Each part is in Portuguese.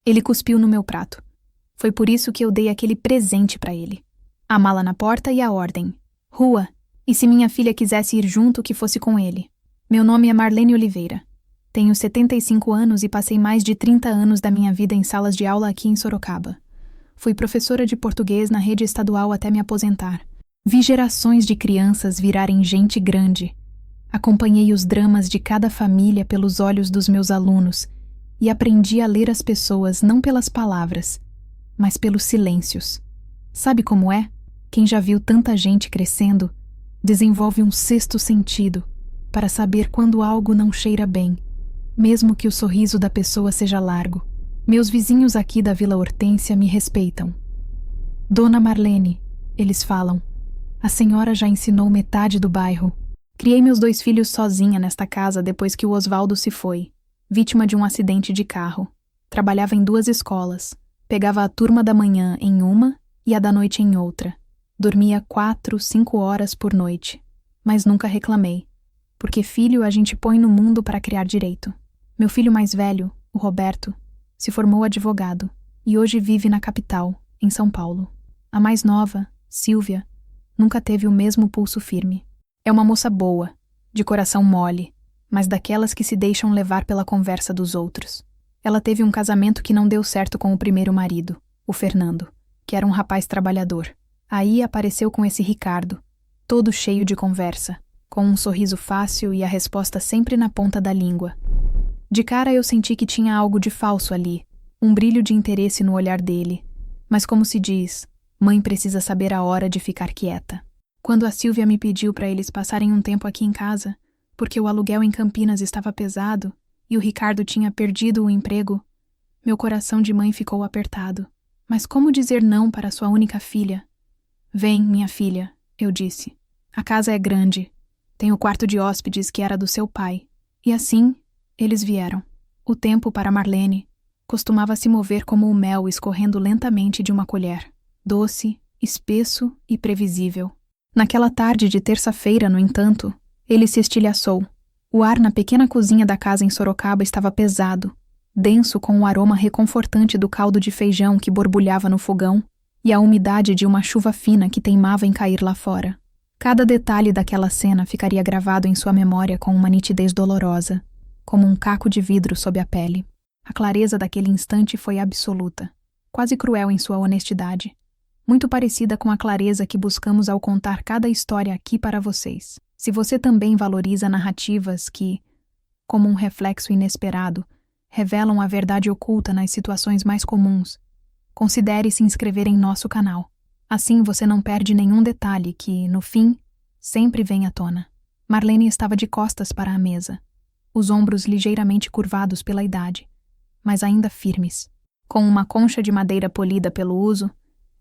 Ele cuspiu no meu prato. Foi por isso que eu dei aquele presente para ele. A mala na porta e a ordem. Rua. E se minha filha quisesse ir junto, que fosse com ele. Meu nome é Marlene Oliveira. Tenho 75 anos e passei mais de 30 anos da minha vida em salas de aula aqui em Sorocaba. Fui professora de português na rede estadual até me aposentar. Vi gerações de crianças virarem gente grande. Acompanhei os dramas de cada família pelos olhos dos meus alunos e aprendi a ler as pessoas não pelas palavras, mas pelos silêncios. Sabe como é? Quem já viu tanta gente crescendo desenvolve um sexto sentido para saber quando algo não cheira bem, mesmo que o sorriso da pessoa seja largo. Meus vizinhos aqui da Vila Hortência me respeitam. Dona Marlene, eles falam, a senhora já ensinou metade do bairro. Criei meus 2 filhos sozinha nesta casa depois que o Osvaldo se foi, vítima de um acidente de carro. Trabalhava em 2 escolas, pegava a turma da manhã em uma e a da noite em outra. Dormia 4, 5 horas por noite, mas nunca reclamei, porque filho a gente põe no mundo para criar direito. Meu filho mais velho, o Roberto, se formou advogado e hoje vive na capital, em São Paulo. A mais nova, Silvia, nunca teve o mesmo pulso firme. É uma moça boa, de coração mole, mas daquelas que se deixam levar pela conversa dos outros. Ela teve um casamento que não deu certo com o primeiro marido, o Fernando, que era um rapaz trabalhador. Aí apareceu com esse Ricardo, todo cheio de conversa, com um sorriso fácil e a resposta sempre na ponta da língua. De cara eu senti que tinha algo de falso ali, um brilho de interesse no olhar dele. Mas como se diz, mãe precisa saber a hora de ficar quieta. Quando a Silvia me pediu para eles passarem um tempo aqui em casa, porque o aluguel em Campinas estava pesado e o Ricardo tinha perdido o emprego, meu coração de mãe ficou apertado. Mas como dizer não para sua única filha? Vem, minha filha, eu disse. A casa é grande. Tem o quarto de hóspedes que era do seu pai. E assim, eles vieram. O tempo para Marlene costumava se mover como o mel escorrendo lentamente de uma colher. Doce, espesso e previsível. Naquela tarde de terça-feira, no entanto, ele se estilhaçou. O ar na pequena cozinha da casa em Sorocaba estava pesado, denso com o aroma reconfortante do caldo de feijão que borbulhava no fogão e a umidade de uma chuva fina que teimava em cair lá fora. Cada detalhe daquela cena ficaria gravado em sua memória com uma nitidez dolorosa, como um caco de vidro sob a pele. A clareza daquele instante foi absoluta, quase cruel em sua honestidade, muito parecida com a clareza que buscamos ao contar cada história aqui para vocês. Se você também valoriza narrativas que, como um reflexo inesperado, revelam a verdade oculta nas situações mais comuns, considere se inscrever em nosso canal. Assim você não perde nenhum detalhe que, no fim, sempre vem à tona. Marlene estava de costas para a mesa, os ombros ligeiramente curvados pela idade, mas ainda firmes. Com uma concha de madeira polida pelo uso,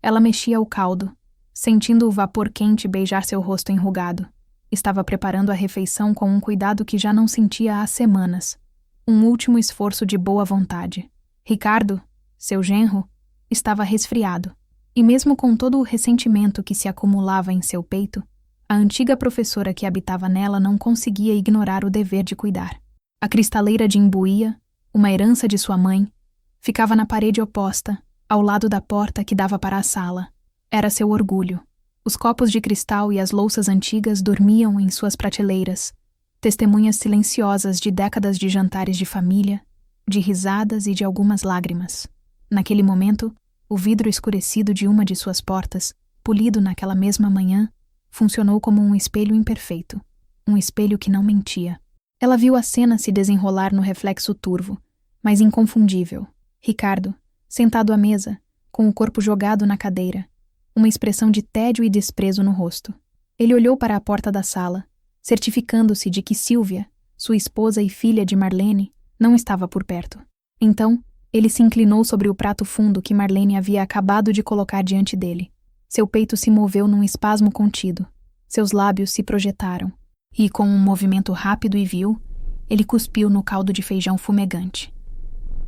ela mexia o caldo, sentindo o vapor quente beijar seu rosto enrugado. Estava preparando a refeição com um cuidado que já não sentia há semanas. Um último esforço de boa vontade. Ricardo, seu genro, estava resfriado. E mesmo com todo o ressentimento que se acumulava em seu peito, a antiga professora que habitava nela não conseguia ignorar o dever de cuidar. A cristaleira de imbuía, uma herança de sua mãe, ficava na parede oposta, ao lado da porta que dava para a sala. Era seu orgulho. Os copos de cristal e as louças antigas dormiam em suas prateleiras, testemunhas silenciosas de décadas de jantares de família, de risadas e de algumas lágrimas. Naquele momento, o vidro escurecido de uma de suas portas, polido naquela mesma manhã, funcionou como um espelho imperfeito, um espelho que não mentia. Ela viu a cena se desenrolar no reflexo turvo, mas inconfundível. Ricardo, sentado à mesa, com o corpo jogado na cadeira, uma expressão de tédio e desprezo no rosto. Ele olhou para a porta da sala, certificando-se de que Silvia, sua esposa e filha de Marlene, não estava por perto. Então, ele se inclinou sobre o prato fundo que Marlene havia acabado de colocar diante dele. Seu peito se moveu num espasmo contido. Seus lábios se projetaram. E, com um movimento rápido e vil, ele cuspiu no caldo de feijão fumegante.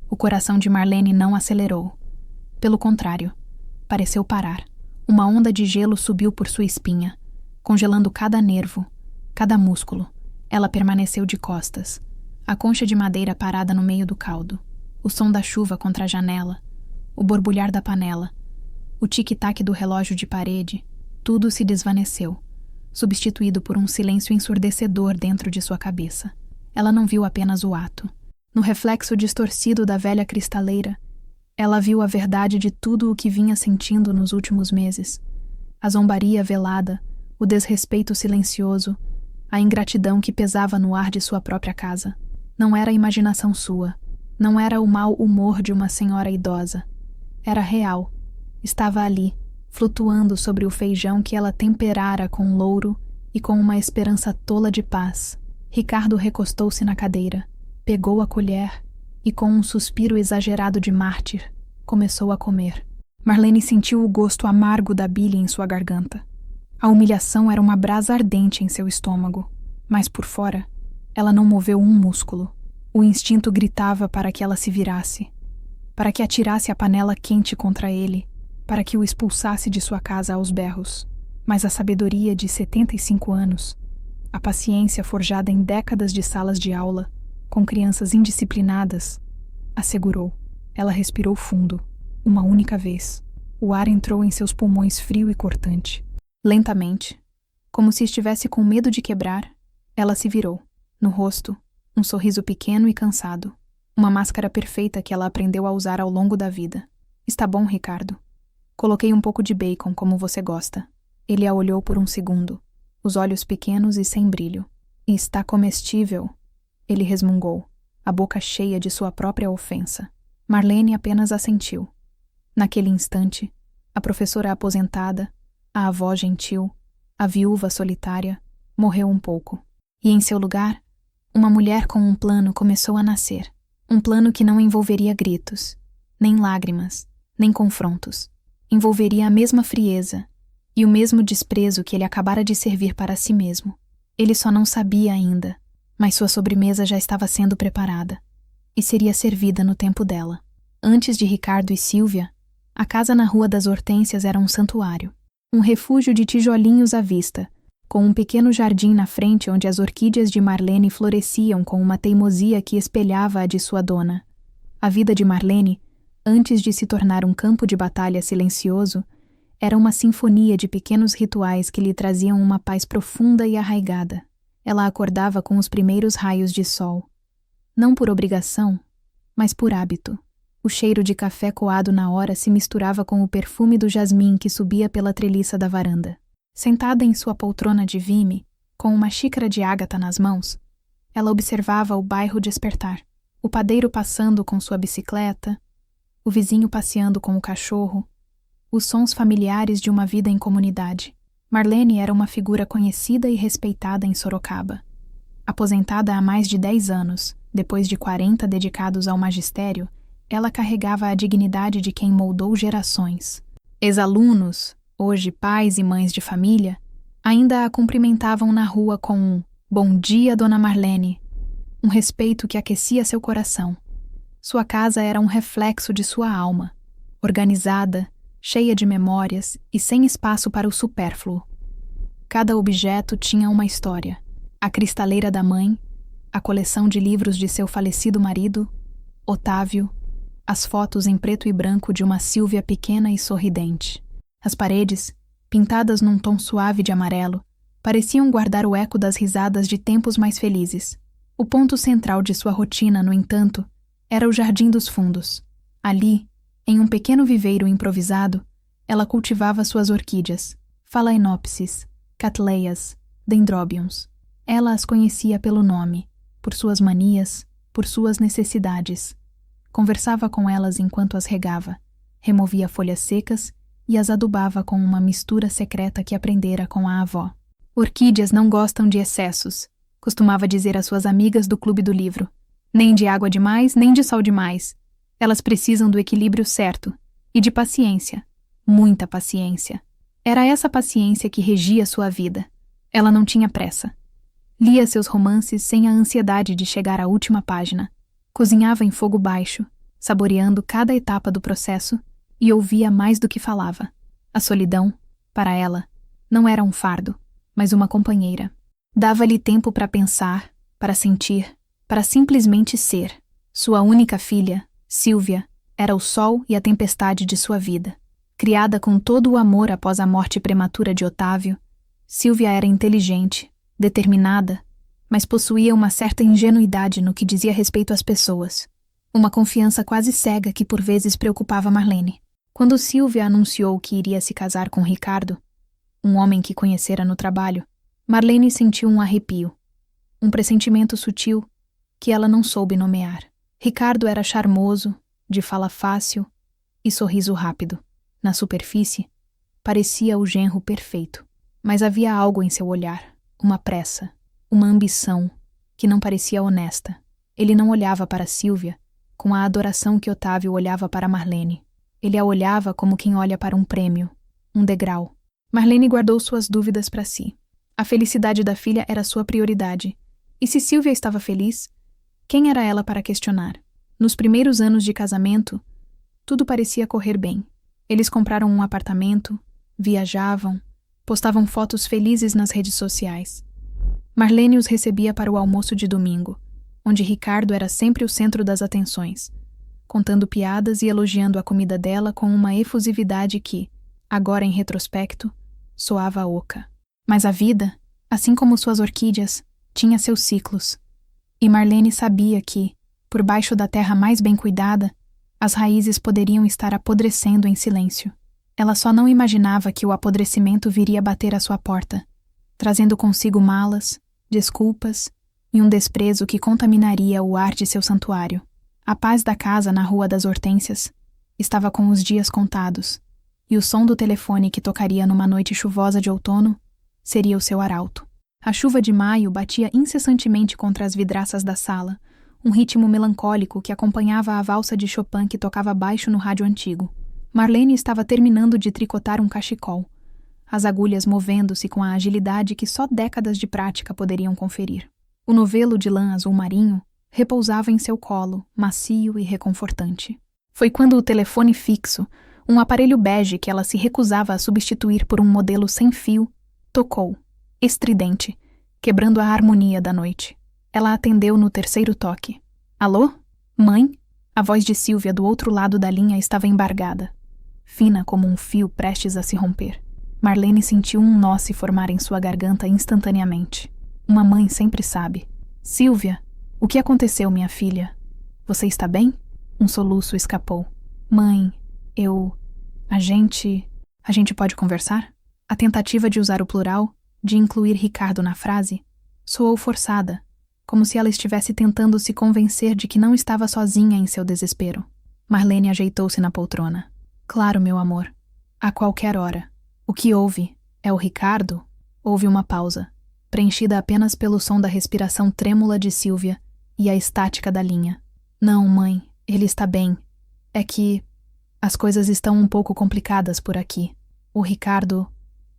O coração de Marlene não acelerou. Pelo contrário, pareceu parar. Uma onda de gelo subiu por sua espinha, congelando cada nervo, cada músculo. Ela permaneceu de costas, a concha de madeira parada no meio do caldo. O som da chuva contra a janela, o borbulhar da panela, o tic-tac do relógio de parede, tudo se desvaneceu, substituído por um silêncio ensurdecedor dentro de sua cabeça. Ela não viu apenas o ato. No reflexo distorcido da velha cristaleira, ela viu a verdade de tudo o que vinha sentindo nos últimos meses. A zombaria velada, o desrespeito silencioso, a ingratidão que pesava no ar de sua própria casa. Não era imaginação sua, não era o mau humor de uma senhora idosa. Era real. Estava ali, flutuando sobre o feijão que ela temperara com louro e com uma esperança tola de paz. Ricardo recostou-se na cadeira, pegou a colher e, com um suspiro exagerado de mártir, começou a comer. Marlene sentiu o gosto amargo da bile em sua garganta. A humilhação era uma brasa ardente em seu estômago, mas por fora, ela não moveu um músculo. O instinto gritava para que ela se virasse, para que atirasse a panela quente contra ele, para que o expulsasse de sua casa aos berros. Mas a sabedoria de 75 anos, a paciência forjada em décadas de salas de aula, com crianças indisciplinadas, a segurou. Ela respirou fundo, uma única vez. O ar entrou em seus pulmões frio e cortante. Lentamente, como se estivesse com medo de quebrar, ela se virou. No rosto, um sorriso pequeno e cansado. Uma máscara perfeita que ela aprendeu a usar ao longo da vida. Está bom, Ricardo. Coloquei um pouco de bacon, como você gosta. Ele a olhou por um segundo, os olhos pequenos e sem brilho. E está comestível, ele resmungou, a boca cheia de sua própria ofensa. Marlene apenas assentiu. Naquele instante, a professora aposentada, a avó gentil, a viúva solitária, morreu um pouco. E em seu lugar, uma mulher com um plano começou a nascer. Um plano que não envolveria gritos, nem lágrimas, nem confrontos. Envolveria a mesma frieza e o mesmo desprezo que ele acabara de servir para si mesmo. Ele só não sabia ainda, mas sua sobremesa já estava sendo preparada e seria servida no tempo dela. Antes de Ricardo e Sílvia, a casa na Rua das Hortênsias era um santuário, um refúgio de tijolinhos à vista, com um pequeno jardim na frente onde as orquídeas de Marlene floresciam com uma teimosia que espelhava a de sua dona. A vida de Marlene, antes de se tornar um campo de batalha silencioso, era uma sinfonia de pequenos rituais que lhe traziam uma paz profunda e arraigada. Ela acordava com os primeiros raios de sol. Não por obrigação, mas por hábito. O cheiro de café coado na hora se misturava com o perfume do jasmim que subia pela treliça da varanda. Sentada em sua poltrona de vime, com uma xícara de ágata nas mãos, ela observava o bairro despertar. O padeiro passando com sua bicicleta, o vizinho passeando com o cachorro, os sons familiares de uma vida em comunidade. Marlene era uma figura conhecida e respeitada em Sorocaba. Aposentada há mais de 10 anos, depois de 40 dedicados ao magistério, ela carregava a dignidade de quem moldou gerações. Ex-alunos, hoje pais e mães de família, ainda a cumprimentavam na rua com um "Bom dia, Dona Marlene", um respeito que aquecia seu coração. Sua casa era um reflexo de sua alma, organizada, cheia de memórias e sem espaço para o supérfluo. Cada objeto tinha uma história. A cristaleira da mãe, a coleção de livros de seu falecido marido, Otávio, as fotos em preto e branco de uma Sílvia pequena e sorridente. As paredes, pintadas num tom suave de amarelo, pareciam guardar o eco das risadas de tempos mais felizes. O ponto central de sua rotina, no entanto, era o Jardim dos Fundos. Ali, em um pequeno viveiro improvisado, ela cultivava suas orquídeas, Phalaenopsis, Cattleyas, Dendrobiums. Ela as conhecia pelo nome, por suas manias, por suas necessidades. Conversava com elas enquanto as regava, removia folhas secas e as adubava com uma mistura secreta que aprendera com a avó. Orquídeas não gostam de excessos, costumava dizer às suas amigas do Clube do Livro. Nem de água demais, nem de sol demais. Elas precisam do equilíbrio certo e de paciência, muita paciência. Era essa paciência que regia sua vida. Ela não tinha pressa. Lia seus romances sem a ansiedade de chegar à última página. Cozinhava em fogo baixo, saboreando cada etapa do processo, e ouvia mais do que falava. A solidão, para ela, não era um fardo, mas uma companheira. Dava-lhe tempo para pensar, para sentir, para simplesmente ser. Sua única filha, Sílvia era o sol e a tempestade de sua vida. Criada com todo o amor após a morte prematura de Otávio, Sílvia era inteligente, determinada, mas possuía uma certa ingenuidade no que dizia respeito às pessoas. Uma confiança quase cega que por vezes preocupava Marlene. Quando Sílvia anunciou que iria se casar com Ricardo, um homem que conhecera no trabalho, Marlene sentiu um arrepio, um pressentimento sutil que ela não soube nomear. Ricardo era charmoso, de fala fácil e sorriso rápido. Na superfície, parecia o genro perfeito, mas havia algo em seu olhar, uma pressa, uma ambição que não parecia honesta. Ele não olhava para Sílvia com a adoração que Otávio olhava para Marlene. Ele a olhava como quem olha para um prêmio, um degrau. Marlene guardou suas dúvidas para si. A felicidade da filha era sua prioridade. E se Sílvia estava feliz, quem era ela para questionar? Nos primeiros anos de casamento, tudo parecia correr bem. Eles compraram um apartamento, viajavam, postavam fotos felizes nas redes sociais. Marlene os recebia para o almoço de domingo, onde Ricardo era sempre o centro das atenções, contando piadas e elogiando a comida dela com uma efusividade que, agora em retrospecto, soava oca. Mas a vida, assim como suas orquídeas, tinha seus ciclos. E Marlene sabia que, por baixo da terra mais bem cuidada, as raízes poderiam estar apodrecendo em silêncio. Ela só não imaginava que o apodrecimento viria bater à sua porta, trazendo consigo malas, desculpas e um desprezo que contaminaria o ar de seu santuário. A paz da casa na Rua das Hortênsias estava com os dias contados, e o som do telefone que tocaria numa noite chuvosa de outono seria o seu arauto. A chuva de maio batia incessantemente contra as vidraças da sala, um ritmo melancólico que acompanhava a valsa de Chopin que tocava baixo no rádio antigo. Marlene estava terminando de tricotar um cachecol, as agulhas movendo-se com a agilidade que só décadas de prática poderiam conferir. O novelo de lã azul marinho repousava em seu colo, macio e reconfortante. Foi quando o telefone fixo, um aparelho bege que ela se recusava a substituir por um modelo sem fio, tocou, estridente, quebrando a harmonia da noite. Ela atendeu no terceiro toque. Alô? Mãe? A voz de Sílvia do outro lado da linha estava embargada, fina como um fio prestes a se romper. Marlene sentiu um nó se formar em sua garganta instantaneamente. Uma mãe sempre sabe. Sílvia, o que aconteceu, minha filha? Você está bem? Um soluço escapou. Mãe, A gente pode conversar? A tentativa de usar o plural, de incluir Ricardo na frase, soou forçada, como se ela estivesse tentando se convencer de que não estava sozinha em seu desespero. Marlene ajeitou-se na poltrona. Claro, meu amor. A qualquer hora. O que houve? É o Ricardo? Houve uma pausa, preenchida apenas pelo som da respiração trêmula de Sílvia e a estática da linha. Não, mãe, ele está bem. É que as coisas estão um pouco complicadas por aqui. O Ricardo,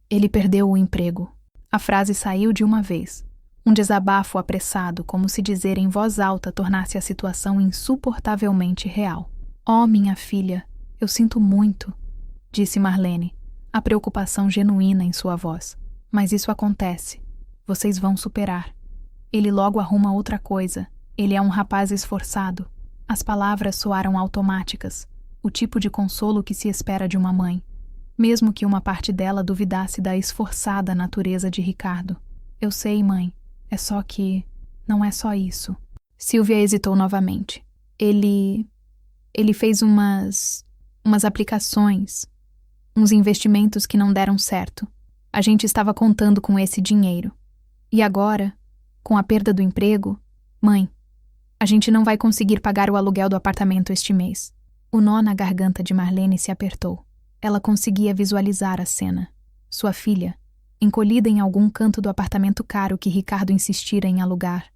ele perdeu o emprego. A frase saiu de uma vez. Um desabafo apressado, como se dizer em voz alta tornasse a situação insuportavelmente real. Oh, minha filha, eu sinto muito, disse Marlene, a preocupação genuína em sua voz. Mas isso acontece. Vocês vão superar. Ele logo arruma outra coisa. Ele é um rapaz esforçado. As palavras soaram automáticas, o tipo de consolo que se espera de uma mãe, mesmo que uma parte dela duvidasse da esforçada natureza de Ricardo. Eu sei, mãe. É só que não é só isso. Sílvia hesitou novamente. Ele fez umas aplicações, uns investimentos que não deram certo. A gente estava contando com esse dinheiro. E agora, com a perda do emprego, mãe, a gente não vai conseguir pagar o aluguel do apartamento este mês. O nó na garganta de Marlene se apertou. Ela conseguia visualizar a cena. Sua filha, encolhida em algum canto do apartamento caro que Ricardo insistira em alugar.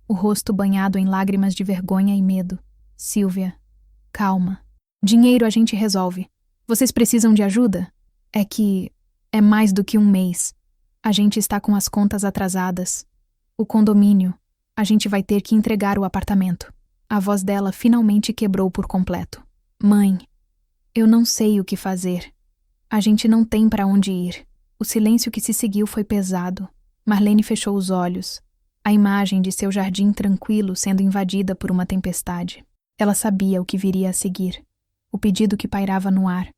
O rosto banhado em lágrimas de vergonha e medo. Sílvia, calma. Dinheiro a gente resolve. Vocês precisam de ajuda? É que é mais do que um mês. A gente está com as contas atrasadas. O condomínio. A gente vai ter que entregar o apartamento. A voz dela finalmente quebrou por completo. Mãe, eu não sei o que fazer. A gente não tem para onde ir. O silêncio que se seguiu foi pesado. Marlene fechou os olhos. A imagem de seu jardim tranquilo sendo invadida por uma tempestade. Ela sabia o que viria a seguir. O pedido que pairava no ar,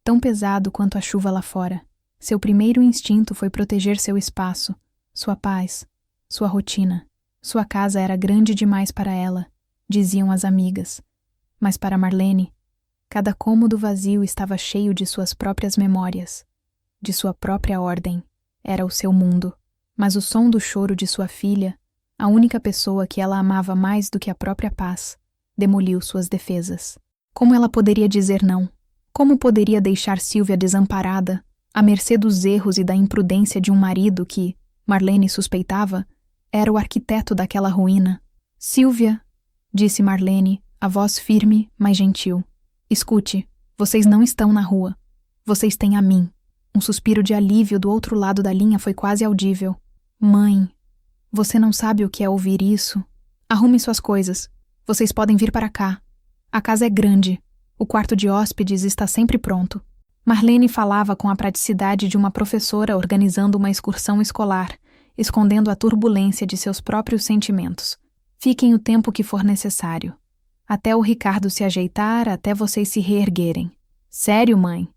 tão pesado quanto a chuva lá fora. Seu primeiro instinto foi proteger seu espaço, sua paz, sua rotina. Sua casa era grande demais para ela, diziam as amigas. Mas para Marlene, cada cômodo vazio estava cheio de suas próprias memórias, de sua própria ordem. Era o seu mundo. Mas o som do choro de sua filha, a única pessoa que ela amava mais do que a própria paz, demoliu suas defesas. Como ela poderia dizer não? Como poderia deixar Silvia desamparada, à mercê dos erros e da imprudência de um marido que, Marlene suspeitava, era o arquiteto daquela ruína? Silvia, disse Marlene, a voz firme, mas gentil. Escute, vocês não estão na rua. Vocês têm a mim. Um suspiro de alívio do outro lado da linha foi quase audível. Mãe, você não sabe o que é ouvir isso? Arrume suas coisas. Vocês podem vir para cá. A casa é grande. O quarto de hóspedes está sempre pronto. Marlene falava com a praticidade de uma professora organizando uma excursão escolar, escondendo a turbulência de seus próprios sentimentos. Fiquem o tempo que for necessário. Até o Ricardo se ajeitar, até vocês se reerguerem. Sério, mãe?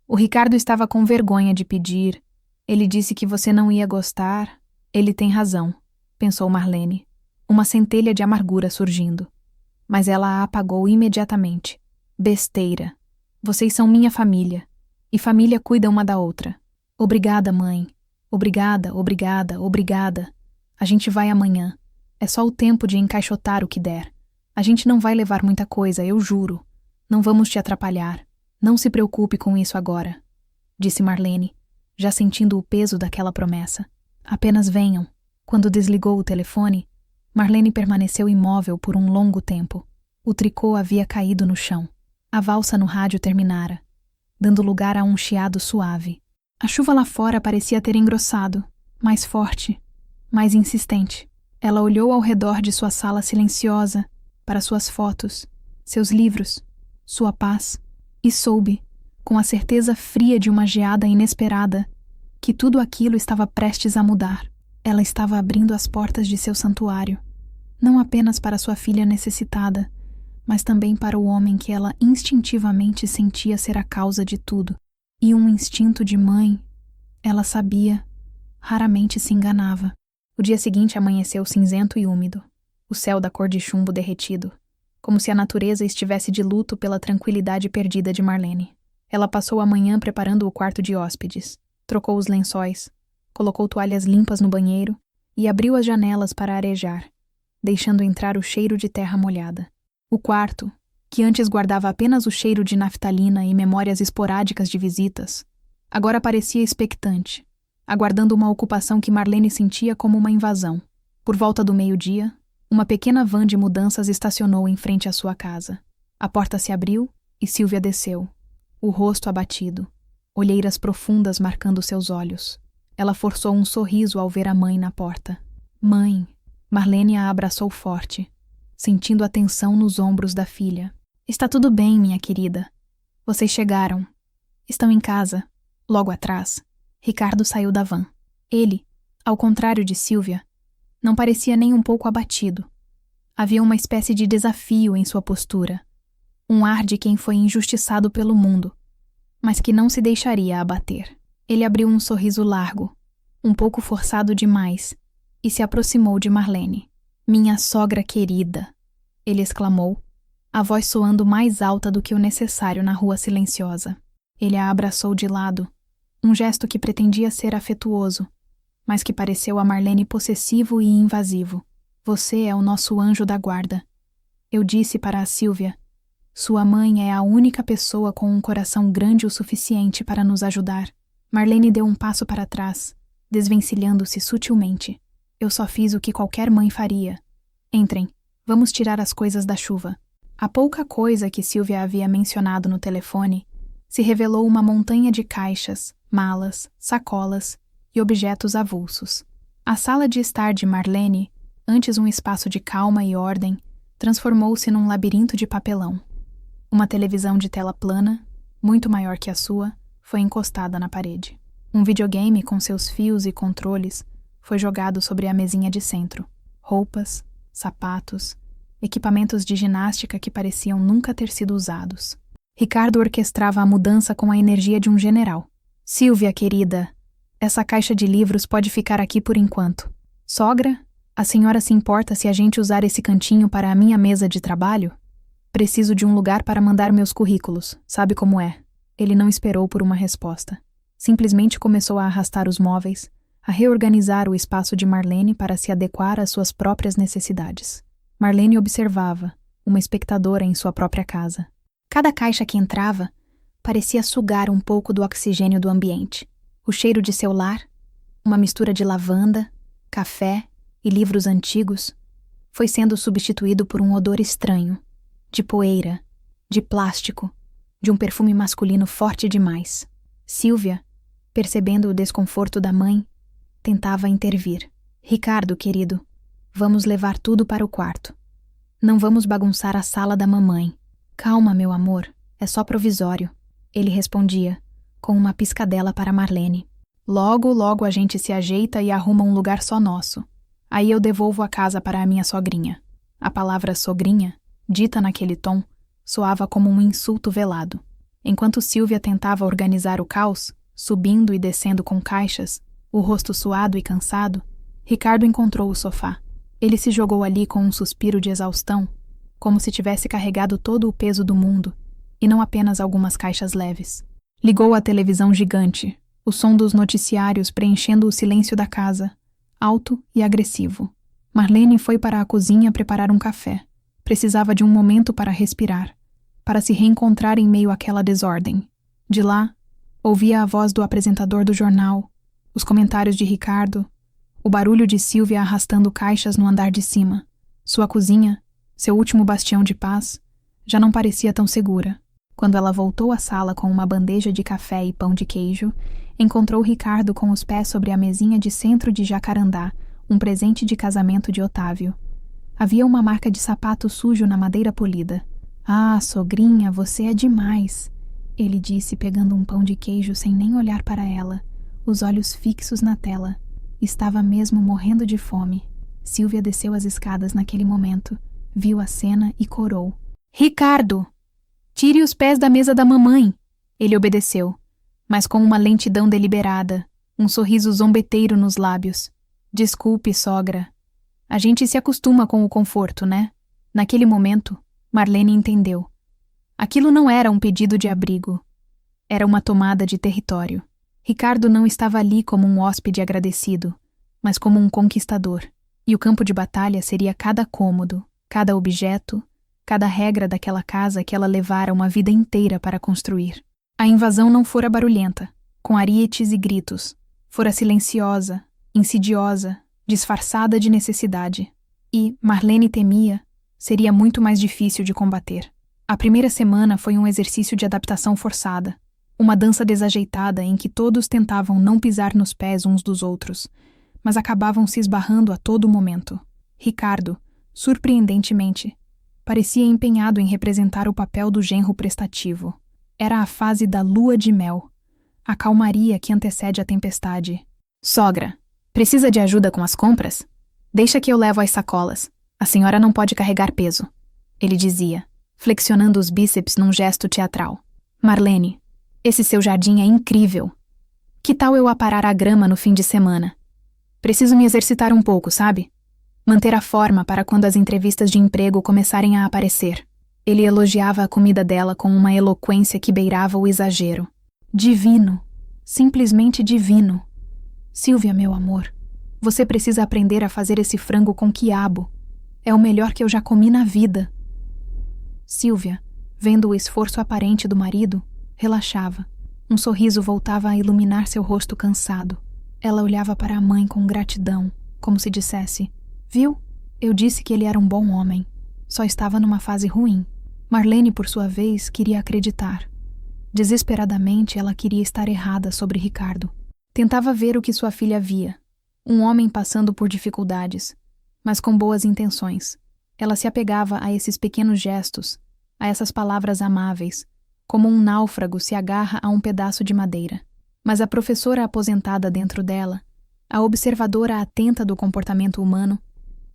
O Ricardo estava com vergonha de pedir. Ele disse que você não ia gostar. Ele tem razão, pensou Marlene, uma centelha de amargura surgindo. Mas ela a apagou imediatamente. Besteira. Vocês são minha família. E família cuida uma da outra. Obrigada, mãe. Obrigada, obrigada, obrigada. A gente vai amanhã. É só o tempo de encaixotar o que der. A gente não vai levar muita coisa, eu juro. Não vamos te atrapalhar. Não se preocupe com isso agora, disse Marlene, já sentindo o peso daquela promessa. Apenas venham. Quando desligou o telefone, Marlene permaneceu imóvel por um longo tempo. O tricô havia caído no chão. A valsa no rádio terminara, dando lugar a um chiado suave. A chuva lá fora parecia ter engrossado, mais forte, mais insistente. Ela olhou ao redor de sua sala silenciosa, para suas fotos, seus livros, sua paz, e soube, com a certeza fria de uma geada inesperada, que tudo aquilo estava prestes a mudar. Ela estava abrindo as portas de seu santuário, não apenas para sua filha necessitada, mas também para o homem que ela instintivamente sentia ser a causa de tudo. E um instinto de mãe, ela sabia, raramente se enganava. O dia seguinte amanheceu cinzento e úmido, o céu da cor de chumbo derretido, como se a natureza estivesse de luto pela tranquilidade perdida de Marlene. Ela passou a manhã preparando o quarto de hóspedes, trocou os lençóis, colocou toalhas limpas no banheiro e abriu as janelas para arejar, deixando entrar o cheiro de terra molhada. O quarto, que antes guardava apenas o cheiro de naftalina e memórias esporádicas de visitas, agora parecia expectante, aguardando uma ocupação que Marlene sentia como uma invasão. Por volta do meio-dia, uma pequena van de mudanças estacionou em frente à sua casa. A porta se abriu e Silvia desceu, o rosto abatido, olheiras profundas marcando seus olhos. Ela forçou um sorriso ao ver a mãe na porta. Mãe! Marlene a abraçou forte, sentindo a tensão nos ombros da filha. Está tudo bem, minha querida. Vocês chegaram. Estão em casa. Logo atrás, Ricardo saiu da van. Ele, ao contrário de Silvia, não parecia nem um pouco abatido. Havia uma espécie de desafio em sua postura, um ar de quem foi injustiçado pelo mundo, mas que não se deixaria abater. Ele abriu um sorriso largo, um pouco forçado demais, e se aproximou de Marlene. Minha sogra querida, ele exclamou, a voz soando mais alta do que o necessário na rua silenciosa. Ele a abraçou de lado, um gesto que pretendia ser afetuoso, mas que pareceu a Marlene possessivo e invasivo. Você é o nosso anjo da guarda. Eu disse para a Silvia, sua mãe é a única pessoa com um coração grande o suficiente para nos ajudar. Marlene deu um passo para trás, desvencilhando-se sutilmente. Eu só fiz o que qualquer mãe faria. Entrem, vamos tirar as coisas da chuva. A pouca coisa que Silvia havia mencionado no telefone se revelou uma montanha de caixas, malas, sacolas e objetos avulsos. A sala de estar de Marlene, antes um espaço de calma e ordem, transformou-se num labirinto de papelão. Uma televisão de tela plana, muito maior que a sua, foi encostada na parede. Um videogame com seus fios e controles foi jogado sobre a mesinha de centro. Roupas, sapatos equipamentos de ginástica que pareciam nunca ter sido usados. Ricardo orquestrava a mudança com a energia de um general. Sílvia, querida, essa caixa de livros pode ficar aqui por enquanto. Sogra, a senhora se importa se a gente usar esse cantinho para a minha mesa de trabalho? Preciso de um lugar para mandar meus currículos, sabe como é? Ele não esperou por uma resposta. Simplesmente começou a arrastar os móveis, a reorganizar o espaço de Marlene para se adequar às suas próprias necessidades. Marlene observava, uma espectadora em sua própria casa. Cada caixa que entrava parecia sugar um pouco do oxigênio do ambiente. O cheiro de seu lar, uma mistura de lavanda, café e livros antigos, foi sendo substituído por um odor estranho, de poeira, de plástico, de um perfume masculino forte demais. Sílvia, percebendo o desconforto da mãe, tentava intervir. Ricardo, querido, vamos levar tudo para o quarto. Não vamos bagunçar a sala da mamãe. Calma, meu amor, é só provisório. Ele respondia, com uma piscadela para Marlene. Logo, logo a gente se ajeita e arruma um lugar só nosso. Aí eu devolvo a casa para a minha sogrinha. A palavra sogrinha, dita naquele tom, soava como um insulto velado. Enquanto Sílvia tentava organizar o caos, subindo e descendo com caixas, o rosto suado e cansado, Ricardo encontrou o sofá. Ele se jogou ali com um suspiro de exaustão, como se tivesse carregado todo o peso do mundo, e não apenas algumas caixas leves. Ligou a televisão gigante, o som dos noticiários preenchendo o silêncio da casa, alto e agressivo. Marlene foi para a cozinha preparar um café. Precisava de um momento para respirar, para se reencontrar em meio àquela desordem. De lá, ouvia a voz do apresentador do jornal, os comentários de Ricardo, o barulho de Sílvia arrastando caixas no andar de cima. Sua cozinha, seu último bastião de paz, já não parecia tão segura. Quando ela voltou à sala com uma bandeja de café e pão de queijo, encontrou Ricardo com os pés sobre a mesinha de centro de jacarandá, um presente de casamento de Otávio. Havia uma marca de sapato sujo na madeira polida. Ah, sogrinha, você é demais, ele disse pegando um pão de queijo sem nem olhar para ela, os olhos fixos na tela. Estava mesmo morrendo de fome. Sílvia desceu as escadas naquele momento, viu a cena e corou. Ricardo! Tire os pés da mesa da mamãe! Ele obedeceu, mas com uma lentidão deliberada, um sorriso zombeteiro nos lábios. Desculpe, sogra. A gente se acostuma com o conforto, né? Naquele momento, Marlene entendeu. Aquilo não era um pedido de abrigo. Era uma tomada de território. Ricardo não estava ali como um hóspede agradecido, mas como um conquistador. E o campo de batalha seria cada cômodo, cada objeto, cada regra daquela casa que ela levara uma vida inteira para construir. A invasão não fora barulhenta, com arietes e gritos. Fora silenciosa, insidiosa, disfarçada de necessidade. E, Marlene temia, seria muito mais difícil de combater. A primeira semana foi um exercício de adaptação forçada, uma dança desajeitada em que todos tentavam não pisar nos pés uns dos outros, mas acabavam se esbarrando a todo momento. Ricardo, surpreendentemente, parecia empenhado em representar o papel do genro prestativo. Era a fase da lua de mel, a calmaria que antecede a tempestade. Sogra, precisa de ajuda com as compras? Deixa que eu levo as sacolas. A senhora não pode carregar peso, ele dizia, flexionando os bíceps num gesto teatral. Marlene, esse seu jardim é incrível. Que tal eu aparar a grama no fim de semana? Preciso me exercitar um pouco, sabe? Manter a forma para quando as entrevistas de emprego começarem a aparecer. Ele elogiava a comida dela com uma eloquência que beirava o exagero. Divino. Simplesmente divino. Sílvia, meu amor, você precisa aprender a fazer esse frango com quiabo. É o melhor que eu já comi na vida. Sílvia, vendo o esforço aparente do marido, relaxava. Um sorriso voltava a iluminar seu rosto cansado. Ela olhava para a mãe com gratidão, como se dissesse: viu? Eu disse que ele era um bom homem. Só estava numa fase ruim. Marlene, por sua vez, queria acreditar. Desesperadamente, ela queria estar errada sobre Ricardo. Tentava ver o que sua filha via. Um homem passando por dificuldades, mas com boas intenções. Ela se apegava a esses pequenos gestos, a essas palavras amáveis, como um náufrago se agarra a um pedaço de madeira. Mas a professora aposentada dentro dela, a observadora atenta do comportamento humano,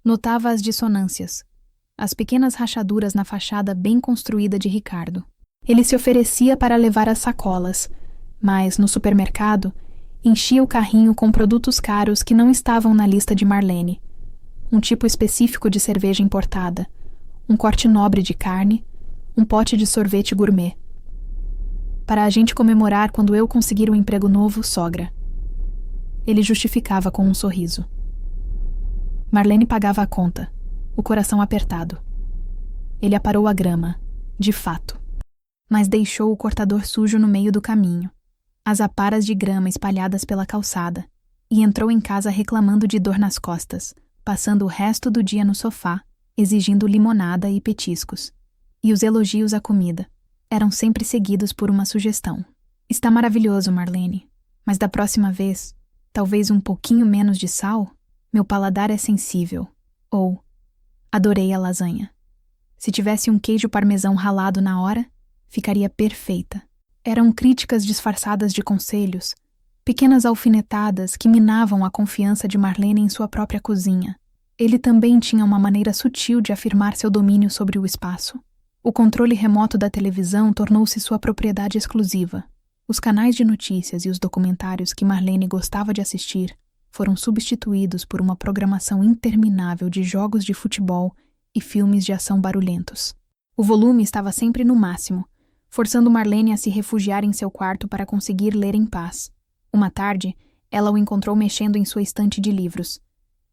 notava as dissonâncias, as pequenas rachaduras na fachada bem construída de Ricardo. Ele se oferecia para levar as sacolas, mas, no supermercado, enchia o carrinho com produtos caros que não estavam na lista de Marlene. Um tipo específico de cerveja importada, um corte nobre de carne, um pote de sorvete gourmet. Para a gente comemorar quando eu conseguir um emprego novo, sogra. Ele justificava com um sorriso. Marlene pagava a conta, o coração apertado. Ele aparou a grama, de fato, mas deixou o cortador sujo no meio do caminho, as aparas de grama espalhadas pela calçada, e entrou em casa reclamando de dor nas costas, passando o resto do dia no sofá, exigindo limonada e petiscos. E os elogios à comida eram sempre seguidos por uma sugestão. Está maravilhoso, Marlene, mas da próxima vez, talvez um pouquinho menos de sal? Meu paladar é sensível. Ou, adorei a lasanha. Se tivesse um queijo parmesão ralado na hora, ficaria perfeita. Eram críticas disfarçadas de conselhos, pequenas alfinetadas que minavam a confiança de Marlene em sua própria cozinha. Ele também tinha uma maneira sutil de afirmar seu domínio sobre o espaço. O controle remoto da televisão tornou-se sua propriedade exclusiva. Os canais de notícias e os documentários que Marlene gostava de assistir foram substituídos por uma programação interminável de jogos de futebol e filmes de ação barulhentos. O volume estava sempre no máximo, forçando Marlene a se refugiar em seu quarto para conseguir ler em paz. Uma tarde, ela o encontrou mexendo em sua estante de livros.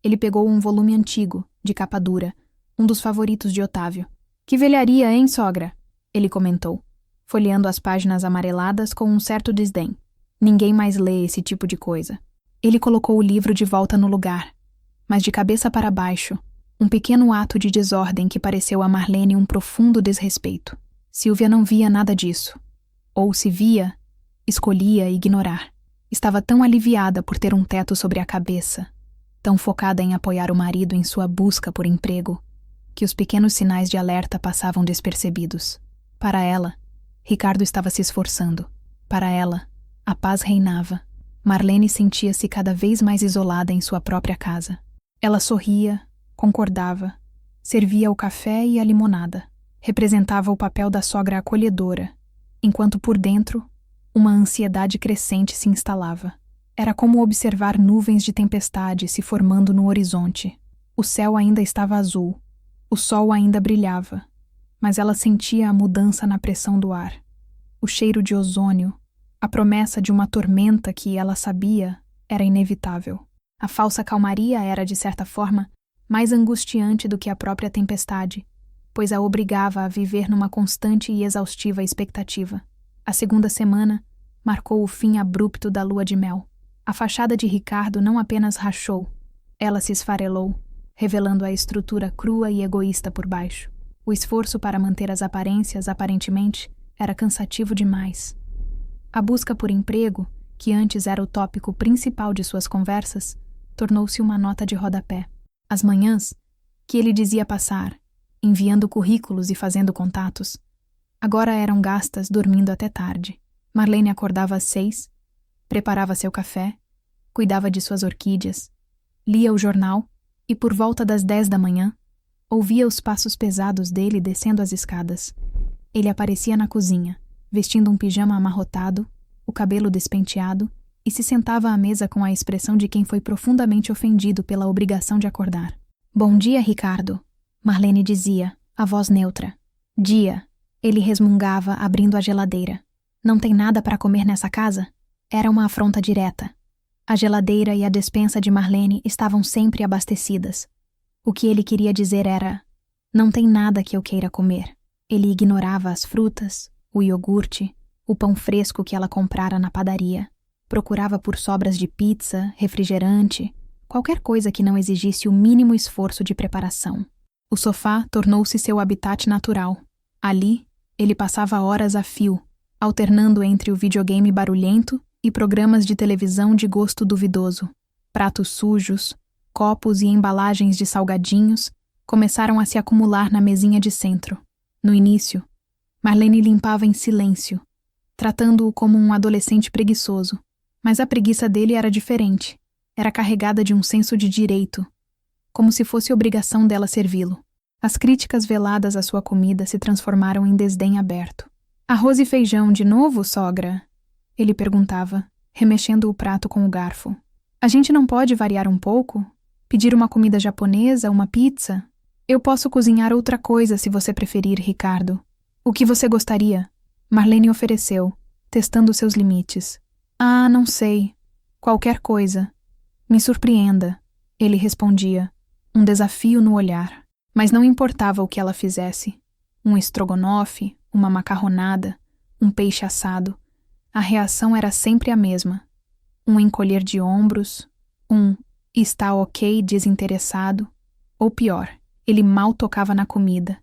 Ele pegou um volume antigo, de capa dura, um dos favoritos de Otávio. "Que velharia, hein, sogra?" ele comentou, folheando as páginas amareladas com um certo desdém. Ninguém mais lê esse tipo de coisa. Ele colocou o livro de volta no lugar, mas de cabeça para baixo, um pequeno ato de desordem que pareceu a Marlene um profundo desrespeito. Silvia não via nada disso. Ou, se via, escolhia ignorar. Estava tão aliviada por ter um teto sobre a cabeça, tão focada em apoiar o marido em sua busca por emprego, que os pequenos sinais de alerta passavam despercebidos. Para ela, Ricardo estava se esforçando. Para ela, a paz reinava. Marlene sentia-se cada vez mais isolada em sua própria casa. Ela sorria, concordava, servia o café e a limonada. Representava o papel da sogra acolhedora, enquanto por dentro, uma ansiedade crescente se instalava. Era como observar nuvens de tempestade se formando no horizonte. O céu ainda estava azul, o sol ainda brilhava, mas ela sentia a mudança na pressão do ar. O cheiro de ozônio, a promessa de uma tormenta que, ela sabia, era inevitável. A falsa calmaria era, de certa forma, mais angustiante do que a própria tempestade, pois a obrigava a viver numa constante e exaustiva expectativa. A segunda semana marcou o fim abrupto da lua de mel. A fachada de Ricardo não apenas rachou, ela se esfarelou, revelando a estrutura crua e egoísta por baixo. O esforço para manter as aparências, aparentemente, era cansativo demais. A busca por emprego, que antes era o tópico principal de suas conversas, tornou-se uma nota de rodapé. As manhãs, que ele dizia passar, enviando currículos e fazendo contatos, agora eram gastas dormindo até tarde. Marlene acordava às 6, preparava seu café, cuidava de suas orquídeas, lia o jornal e, por volta das 10 da manhã, ouvia os passos pesados dele descendo as escadas. Ele aparecia na cozinha, vestindo um pijama amarrotado, o cabelo despenteado, e se sentava à mesa com a expressão de quem foi profundamente ofendido pela obrigação de acordar. "Bom dia, Ricardo", Marlene dizia, a voz neutra. "Dia", ele resmungava, abrindo a geladeira. "Não tem nada para comer nessa casa?" Era uma afronta direta. A geladeira e a despensa de Marlene estavam sempre abastecidas. O que ele queria dizer era: "Não tem nada que eu queira comer." Ele ignorava as frutas, o iogurte, o pão fresco que ela comprara na padaria. Procurava por sobras de pizza, refrigerante, qualquer coisa que não exigisse o mínimo esforço de preparação. O sofá tornou-se seu habitat natural. Ali, ele passava horas a fio, alternando entre o videogame barulhento e programas de televisão de gosto duvidoso. Pratos sujos, copos e embalagens de salgadinhos começaram a se acumular na mesinha de centro. No início, Marlene limpava em silêncio, tratando-o como um adolescente preguiçoso. Mas a preguiça dele era diferente. Era carregada de um senso de direito, como se fosse obrigação dela servi-lo. As críticas veladas à sua comida se transformaram em desdém aberto. Arroz e feijão de novo, sogra? Ele perguntava, remexendo o prato com o garfo. A gente não pode variar um pouco? Pedir uma comida japonesa, uma pizza? Eu posso cozinhar outra coisa se você preferir, Ricardo. O que você gostaria? Marlene ofereceu, testando seus limites. Ah, não sei. Qualquer coisa. Me surpreenda, ele respondia, um desafio no olhar. Mas não importava o que ela fizesse. Um estrogonofe, uma macarronada, um peixe assado. A reação era sempre a mesma. Um encolher de ombros, um está ok desinteressado, ou pior, ele mal tocava na comida.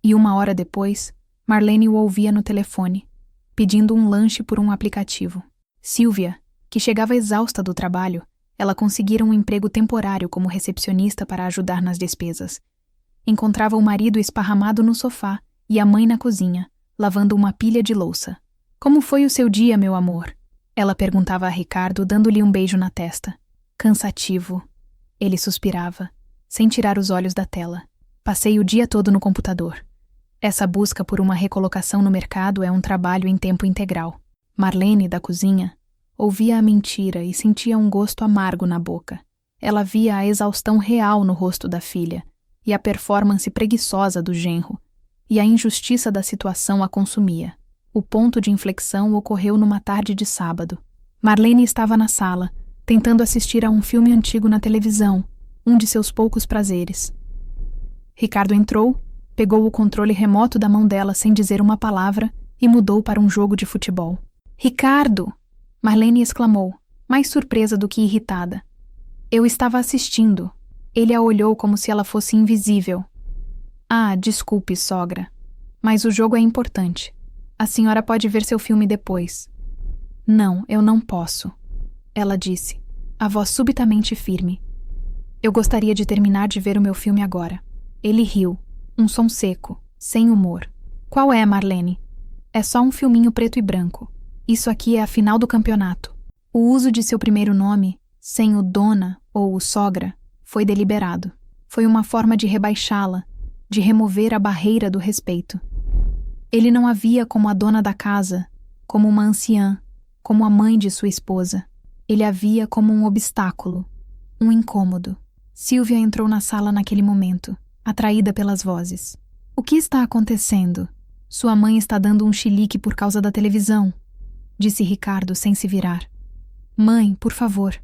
E 1 hora depois, Marlene o ouvia no telefone, pedindo um lanche por um aplicativo. Silvia, que chegava exausta do trabalho, ela conseguira um emprego temporário como recepcionista para ajudar nas despesas. Encontrava o marido esparramado no sofá e a mãe na cozinha, lavando uma pilha de louça. Como foi o seu dia, meu amor? Ela perguntava a Ricardo, dando-lhe um beijo na testa. Cansativo. Ele suspirava, sem tirar os olhos da tela. Passei o dia todo no computador. Essa busca por uma recolocação no mercado é um trabalho em tempo integral. Marlene, da cozinha, ouvia a mentira e sentia um gosto amargo na boca. Ela via a exaustão real no rosto da filha, e a performance preguiçosa do genro, e a injustiça da situação a consumia. O ponto de inflexão ocorreu numa tarde de sábado. Marlene estava na sala, tentando assistir a um filme antigo na televisão, um de seus poucos prazeres. Ricardo entrou, pegou o controle remoto da mão dela sem dizer uma palavra e mudou para um jogo de futebol. "Ricardo!" Marlene exclamou, mais surpresa do que irritada. "Eu estava assistindo." Ele a olhou como se ela fosse invisível. "Ah, desculpe, sogra. Mas o jogo é importante. A senhora pode ver seu filme depois." "Não, eu não posso," ela disse, a voz subitamente firme. "Eu gostaria de terminar de ver o meu filme agora." Ele riu, um som seco, sem humor. "Qual é, Marlene?" "É só um filminho preto e branco. Isso aqui é a final do campeonato." O uso de seu primeiro nome, sem o dona ou o sogra, foi deliberado. Foi uma forma de rebaixá-la, de remover a barreira do respeito. Ele não a via como a dona da casa, como uma anciã, como a mãe de sua esposa. Ele a via como um obstáculo, um incômodo. Silvia entrou na sala naquele momento, atraída pelas vozes. "O que está acontecendo? Sua mãe está dando um chilique por causa da televisão," disse Ricardo sem se virar. "Mãe, por favor,"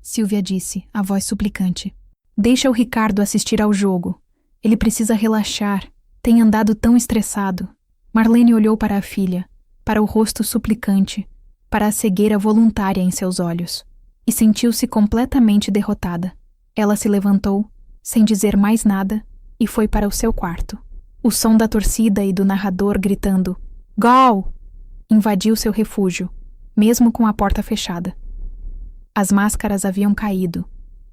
Silvia disse, a voz suplicante. "Deixa o Ricardo assistir ao jogo. Ele precisa relaxar. Tem andado tão estressado." Marlene olhou para a filha, para o rosto suplicante, para a cegueira voluntária em seus olhos, e sentiu-se completamente derrotada. Ela se levantou, sem dizer mais nada, e foi para o seu quarto. O som da torcida e do narrador gritando "Gol!" invadiu seu refúgio, mesmo com a porta fechada. As máscaras haviam caído,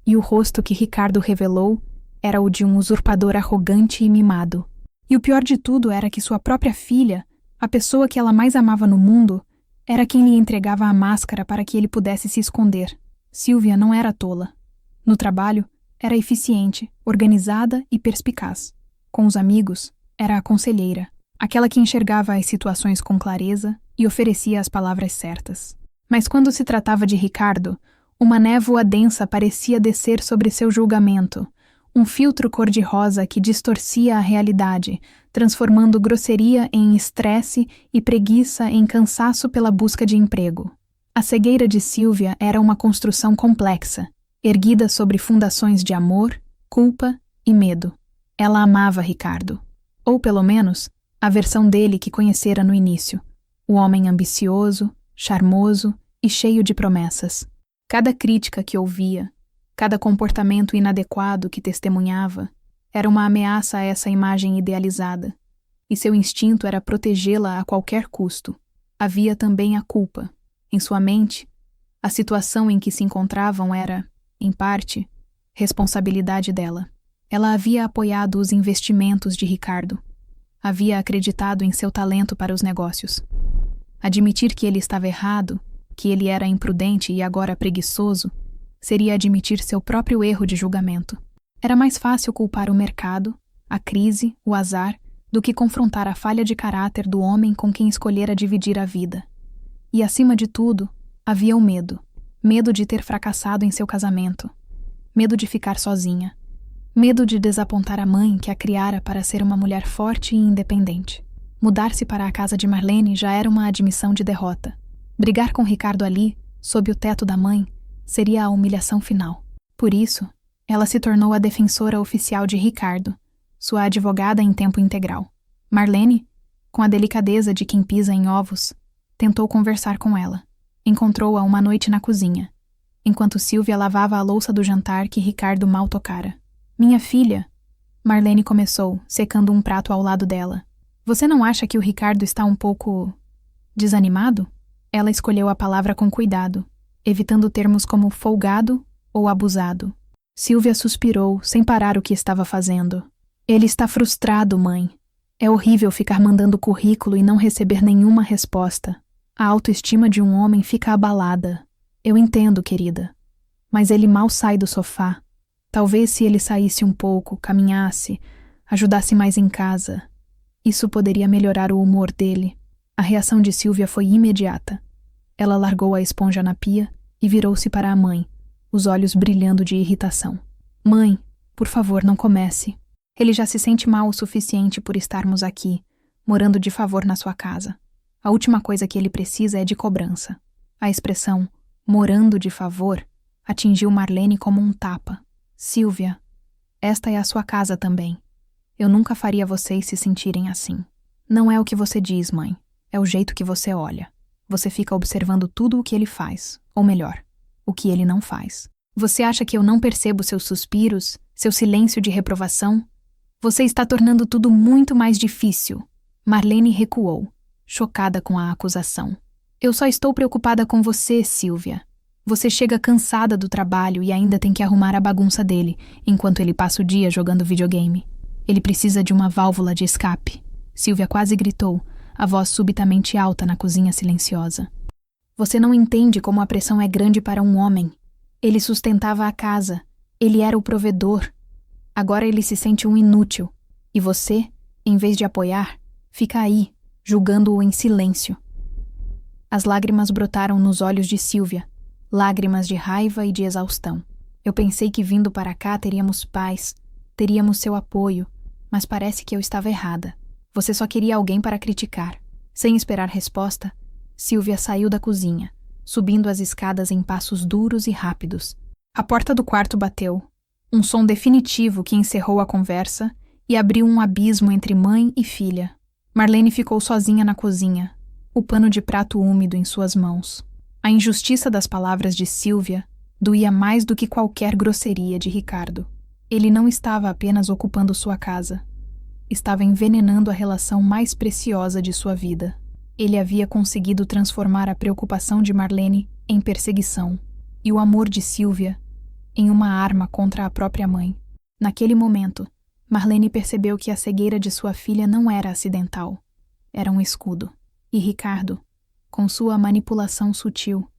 e o rosto que Ricardo revelou era o de um usurpador arrogante e mimado. E o pior de tudo era que sua própria filha, a pessoa que ela mais amava no mundo, era quem lhe entregava a máscara para que ele pudesse se esconder. Silvia não era tola. No trabalho, era eficiente, organizada e perspicaz. Com os amigos, era a conselheira, aquela que enxergava as situações com clareza e oferecia as palavras certas. Mas quando se tratava de Ricardo, uma névoa densa parecia descer sobre seu julgamento, um filtro cor-de-rosa que distorcia a realidade, transformando grosseria em estresse e preguiça em cansaço pela busca de emprego. A cegueira de Silvia era uma construção complexa, erguida sobre fundações de amor, culpa e medo. Ela amava Ricardo, ou pelo menos, a versão dele que conhecera no início, o homem ambicioso, charmoso e cheio de promessas. Cada crítica que ouvia, cada comportamento inadequado que testemunhava, era uma ameaça a essa imagem idealizada, e seu instinto era protegê-la a qualquer custo. Havia também a culpa. Em sua mente, a situação em que se encontravam era, em parte, responsabilidade dela. Ela havia apoiado os investimentos de Ricardo. Havia acreditado em seu talento para os negócios. Admitir que ele estava errado, que ele era imprudente e agora preguiçoso, seria admitir seu próprio erro de julgamento. Era mais fácil culpar o mercado, a crise, o azar, do que confrontar a falha de caráter do homem com quem escolhera dividir a vida. E, acima de tudo, havia o medo. Medo de ter fracassado em seu casamento. Medo de ficar sozinha. Medo de desapontar a mãe que a criara para ser uma mulher forte e independente. Mudar-se para a casa de Marlene já era uma admissão de derrota. Brigar com Ricardo ali, sob o teto da mãe, seria a humilhação final. Por isso, ela se tornou a defensora oficial de Ricardo, sua advogada em tempo integral. Marlene, com a delicadeza de quem pisa em ovos, tentou conversar com ela. Encontrou-a uma noite na cozinha, enquanto Silvia lavava a louça do jantar que Ricardo mal tocara. "Minha filha", Marlene começou, secando um prato ao lado dela. "Você não acha que o Ricardo está um pouco desanimado?" Ela escolheu a palavra com cuidado, evitando termos como folgado ou abusado. Silvia suspirou, sem parar o que estava fazendo. "Ele está frustrado, mãe. É horrível ficar mandando currículo e não receber nenhuma resposta. A autoestima de um homem fica abalada. Eu entendo, querida. Mas ele mal sai do sofá. Talvez se ele saísse um pouco, caminhasse, ajudasse mais em casa. Isso poderia melhorar o humor dele." A reação de Silvia foi imediata. Ela largou a esponja na pia e virou-se para a mãe, os olhos brilhando de irritação. "Mãe, por favor, não comece. Ele já se sente mal o suficiente por estarmos aqui, morando de favor na sua casa. A última coisa que ele precisa é de cobrança." A expressão "morando de favor" atingiu Marlene como um tapa. "Silvia, esta é a sua casa também. Eu nunca faria vocês se sentirem assim." "Não é o que você diz, mãe. É o jeito que você olha. Você fica observando tudo o que ele faz, ou melhor, o que ele não faz. Você acha que eu não percebo seus suspiros, seu silêncio de reprovação? Você está tornando tudo muito mais difícil." Marlene recuou, chocada com a acusação. "Eu só estou preocupada com você, Silvia. Você chega cansada do trabalho e ainda tem que arrumar a bagunça dele, enquanto ele passa o dia jogando videogame. Ele precisa de uma válvula de escape." Silvia quase gritou, a voz subitamente alta na cozinha silenciosa. "Você não entende como a pressão é grande para um homem. Ele sustentava a casa. Ele era o provedor. Agora ele se sente um inútil. E você, em vez de apoiar, fica aí, julgando-o em silêncio." As lágrimas brotaram nos olhos de Silvia, lágrimas de raiva e de exaustão. "Eu pensei que vindo para cá teríamos paz, teríamos seu apoio, mas parece que eu estava errada. Você só queria alguém para criticar." Sem esperar resposta, Silvia saiu da cozinha, subindo as escadas em passos duros e rápidos. A porta do quarto bateu, um som definitivo que encerrou a conversa e abriu um abismo entre mãe e filha. Marlene ficou sozinha na cozinha, o pano de prato úmido em suas mãos. A injustiça das palavras de Silvia doía mais do que qualquer grosseria de Ricardo. Ele não estava apenas ocupando sua casa. Estava envenenando a relação mais preciosa de sua vida. Ele havia conseguido transformar a preocupação de Marlene em perseguição e o amor de Silvia em uma arma contra a própria mãe. Naquele momento, Marlene percebeu que a cegueira de sua filha não era acidental. Era um escudo. E Ricardo, com sua manipulação sutil,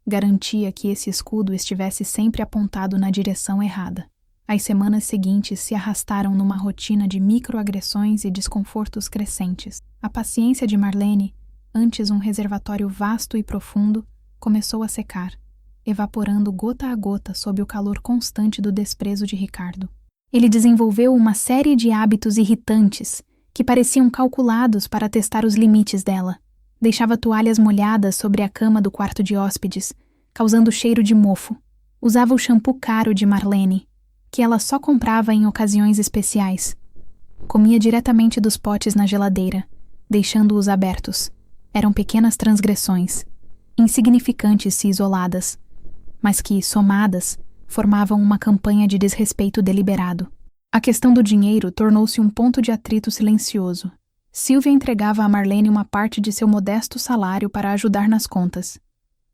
garantia que esse escudo estivesse sempre apontado na direção errada. As semanas seguintes se arrastaram numa rotina de microagressões e desconfortos crescentes. A paciência de Marlene, antes um reservatório vasto e profundo, começou a secar, evaporando gota a gota sob o calor constante do desprezo de Ricardo. Ele desenvolveu uma série de hábitos irritantes que pareciam calculados para testar os limites dela. Deixava toalhas molhadas sobre a cama do quarto de hóspedes, causando cheiro de mofo. Usava o shampoo caro de Marlene, que ela só comprava em ocasiões especiais. Comia diretamente dos potes na geladeira, deixando-os abertos. Eram pequenas transgressões, insignificantes se isoladas, mas que, somadas, formavam uma campanha de desrespeito deliberado. A questão do dinheiro tornou-se um ponto de atrito silencioso. Silvia entregava a Marlene uma parte de seu modesto salário para ajudar nas contas.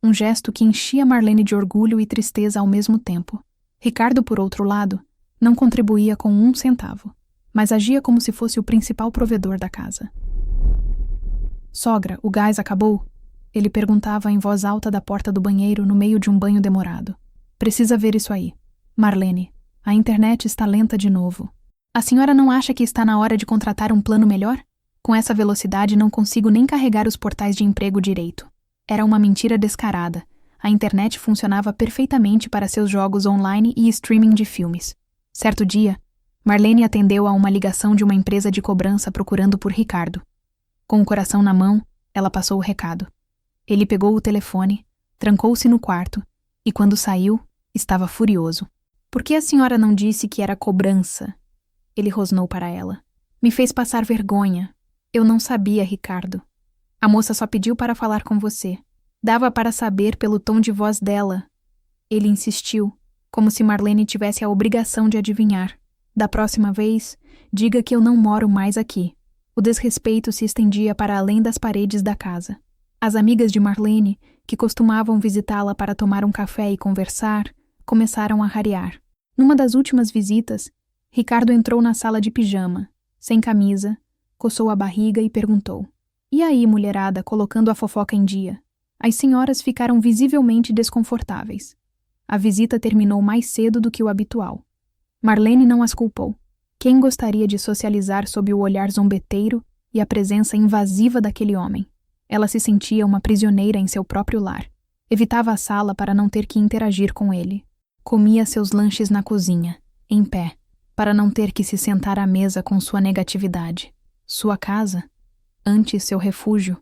Um gesto que enchia Marlene de orgulho e tristeza ao mesmo tempo. Ricardo, por outro lado, não contribuía com 1 centavo, mas agia como se fosse o principal provedor da casa. "Sogra, o gás acabou?" Ele perguntava em voz alta da porta do banheiro no meio de um banho demorado. "Precisa ver isso aí." "Marlene, a internet está lenta de novo." A senhora não acha que está na hora de contratar um plano melhor? Com essa velocidade não consigo nem carregar os portais de emprego direito. Era uma mentira descarada. A internet funcionava perfeitamente para seus jogos online e streaming de filmes. Certo dia, Marlene atendeu a uma ligação de uma empresa de cobrança procurando por Ricardo. Com o coração na mão, ela passou o recado. Ele pegou o telefone, trancou-se no quarto e, quando saiu, estava furioso. Por que a senhora não disse que era cobrança? Ele rosnou para ela. Me fez passar vergonha. Eu não sabia, Ricardo. A moça só pediu para falar com você. Dava para saber pelo tom de voz dela. Ele insistiu, como se Marlene tivesse a obrigação de adivinhar. Da próxima vez, diga que eu não moro mais aqui. O desrespeito se estendia para além das paredes da casa. As amigas de Marlene, que costumavam visitá-la para tomar um café e conversar, começaram a rarear. Numa das últimas visitas, Ricardo entrou na sala de pijama, sem camisa, coçou a barriga e perguntou: E aí, mulherada, colocando a fofoca em dia? As senhoras ficaram visivelmente desconfortáveis. A visita terminou mais cedo do que o habitual. Marlene não as culpou. Quem gostaria de socializar sob o olhar zombeteiro e a presença invasiva daquele homem? Ela se sentia uma prisioneira em seu próprio lar. Evitava a sala para não ter que interagir com ele. Comia seus lanches na cozinha, em pé, para não ter que se sentar à mesa com sua negatividade. Sua casa, antes seu refúgio,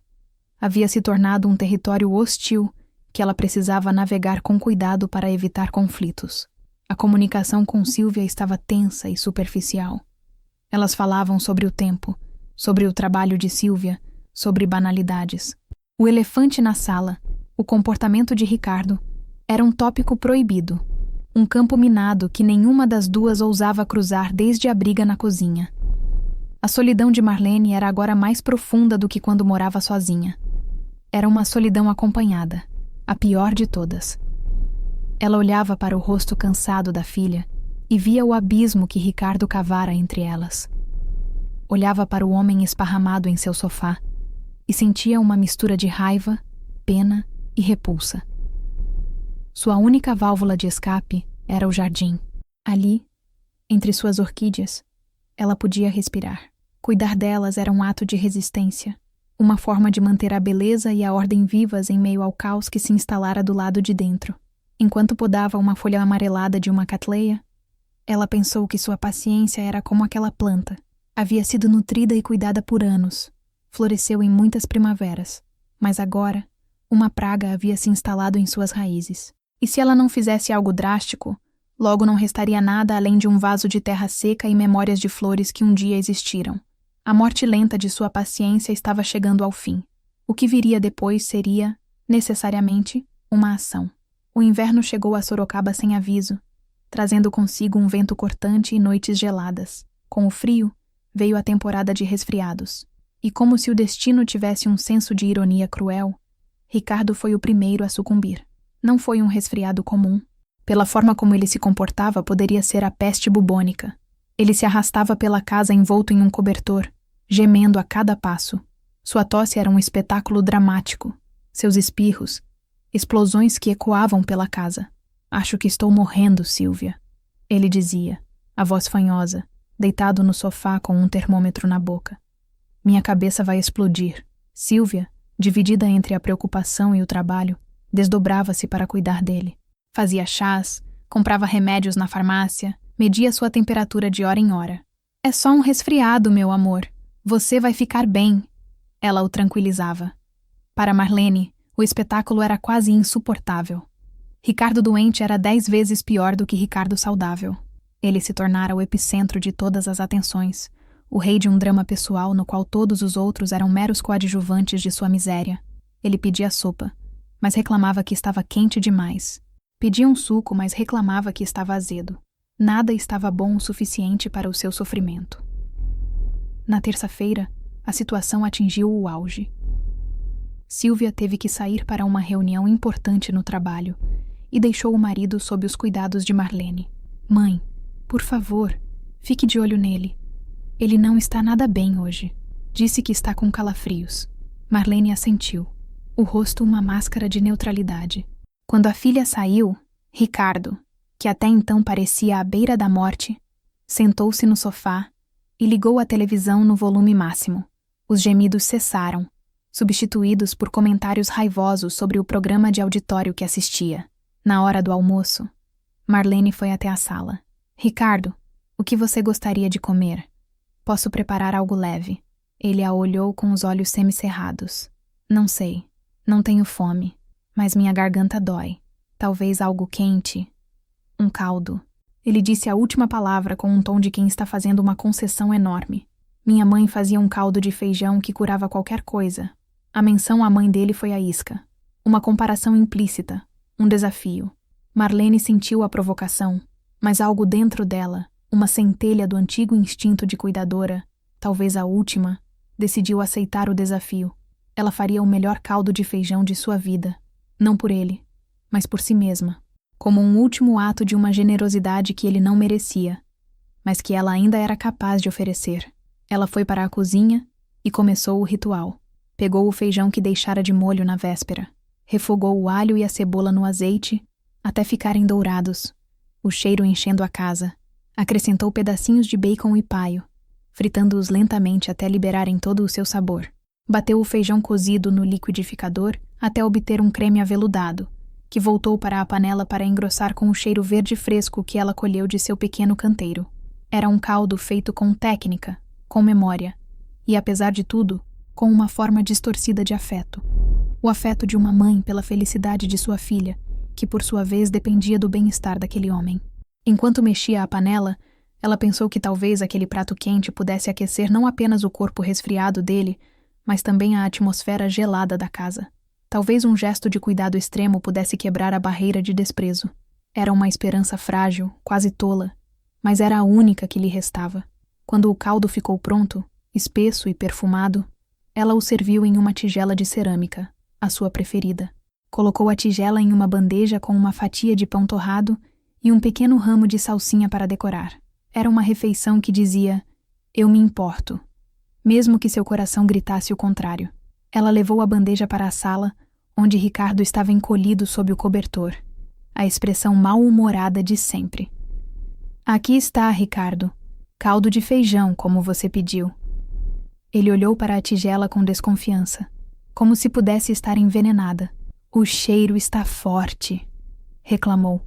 havia se tornado um território hostil que ela precisava navegar com cuidado para evitar conflitos. A comunicação com Sílvia estava tensa e superficial. Elas falavam sobre o tempo, sobre o trabalho de Sílvia, sobre banalidades. O elefante na sala, o comportamento de Ricardo, era um tópico proibido, um campo minado que nenhuma das duas ousava cruzar desde a briga na cozinha. A solidão de Marlene era agora mais profunda do que quando morava sozinha. Era uma solidão acompanhada, a pior de todas. Ela olhava para o rosto cansado da filha e via o abismo que Ricardo cavara entre elas. Olhava para o homem esparramado em seu sofá e sentia uma mistura de raiva, pena e repulsa. Sua única válvula de escape era o jardim. Ali, entre suas orquídeas, ela podia respirar. Cuidar delas era um ato de resistência, uma forma de manter a beleza e a ordem vivas em meio ao caos que se instalara do lado de dentro. Enquanto podava uma folha amarelada de uma catleia, ela pensou que sua paciência era como aquela planta. Havia sido nutrida e cuidada por anos. Floresceu em muitas primaveras. Mas agora, uma praga havia se instalado em suas raízes. E se ela não fizesse algo drástico, logo não restaria nada além de um vaso de terra seca e memórias de flores que um dia existiram. A morte lenta de sua paciência estava chegando ao fim. O que viria depois seria, necessariamente, uma ação. O inverno chegou a Sorocaba sem aviso, trazendo consigo um vento cortante e noites geladas. Com o frio, veio a temporada de resfriados. E como se o destino tivesse um senso de ironia cruel, Ricardo foi o primeiro a sucumbir. Não foi um resfriado comum. Pela forma como ele se comportava, poderia ser a peste bubônica. Ele se arrastava pela casa envolto em um cobertor, gemendo a cada passo. Sua tosse era um espetáculo dramático. Seus espirros, explosões que ecoavam pela casa. Acho que estou morrendo, Sílvia, ele dizia, a voz fanhosa, deitado no sofá com um termômetro na boca. Minha cabeça vai explodir. Sílvia, dividida entre a preocupação e o trabalho, desdobrava-se para cuidar dele. Fazia chás, comprava remédios na farmácia, media sua temperatura de hora em hora. É só um resfriado, meu amor. Você vai ficar bem. Ela o tranquilizava. Para Marlene, o espetáculo era quase insuportável. Ricardo doente era 10 vezes pior do que Ricardo saudável. Ele se tornara o epicentro de todas as atenções, o rei de um drama pessoal no qual todos os outros eram meros coadjuvantes de sua miséria. Ele pedia sopa, mas reclamava que estava quente demais. Pedia um suco, mas reclamava que estava azedo. Nada estava bom o suficiente para o seu sofrimento. Na terça-feira, a situação atingiu o auge. Sílvia teve que sair para uma reunião importante no trabalho e deixou o marido sob os cuidados de Marlene. Mãe, por favor, fique de olho nele. Ele não está nada bem hoje. Disse que está com calafrios. Marlene assentiu, o rosto uma máscara de neutralidade. Quando a filha saiu, Ricardo, que até então parecia à beira da morte, Sentou-se no sofá e ligou a televisão no volume máximo. Os gemidos cessaram, substituídos por comentários raivosos sobre o programa de auditório que assistia. Na hora do almoço, Marlene foi até a sala. Ricardo, o que você gostaria de comer? Posso preparar algo leve. Ele a olhou com os olhos semicerrados. Não sei. Não tenho fome. Mas minha garganta dói. Talvez algo quente. Um caldo. Ele disse a última palavra com um tom de quem está fazendo uma concessão enorme. Minha mãe fazia um caldo de feijão que curava qualquer coisa. A menção à mãe dele foi a isca. Uma comparação implícita. Um desafio. Marlene sentiu a provocação, mas algo dentro dela, uma centelha do antigo instinto de cuidadora, talvez a última, decidiu aceitar o desafio. Ela faria o melhor caldo de feijão de sua vida, não por ele, mas por si mesma, como um último ato de uma generosidade que ele não merecia, mas que ela ainda era capaz de oferecer. Ela foi para a cozinha e começou o ritual. Pegou o feijão que deixara de molho na véspera, refogou o alho e a cebola no azeite até ficarem dourados, o cheiro enchendo a casa. Acrescentou pedacinhos de bacon e paio, fritando-os lentamente até liberarem todo o seu sabor. Bateu o feijão cozido no liquidificador até obter um creme aveludado, que voltou para a panela para engrossar com o cheiro verde fresco que ela colheu de seu pequeno canteiro. Era um caldo feito com técnica, com memória, e, apesar de tudo, com uma forma distorcida de afeto. O afeto de uma mãe pela felicidade de sua filha, que por sua vez dependia do bem-estar daquele homem. Enquanto mexia a panela, ela pensou que talvez aquele prato quente pudesse aquecer não apenas o corpo resfriado dele, mas também a atmosfera gelada da casa. Talvez um gesto de cuidado extremo pudesse quebrar a barreira de desprezo. Era uma esperança frágil, quase tola, mas era a única que lhe restava. Quando o caldo ficou pronto, espesso e perfumado, ela o serviu em uma tigela de cerâmica, a sua preferida. Colocou a tigela em uma bandeja com uma fatia de pão torrado e um pequeno ramo de salsinha para decorar. Era uma refeição que dizia: eu me importo, mesmo que seu coração gritasse o contrário. Ela levou a bandeja para a sala, onde Ricardo estava encolhido sob o cobertor, a expressão mal-humorada de sempre. Aqui está, Ricardo. Caldo de feijão, como você pediu. Ele olhou para a tigela com desconfiança, como se pudesse estar envenenada. O cheiro está forte, reclamou.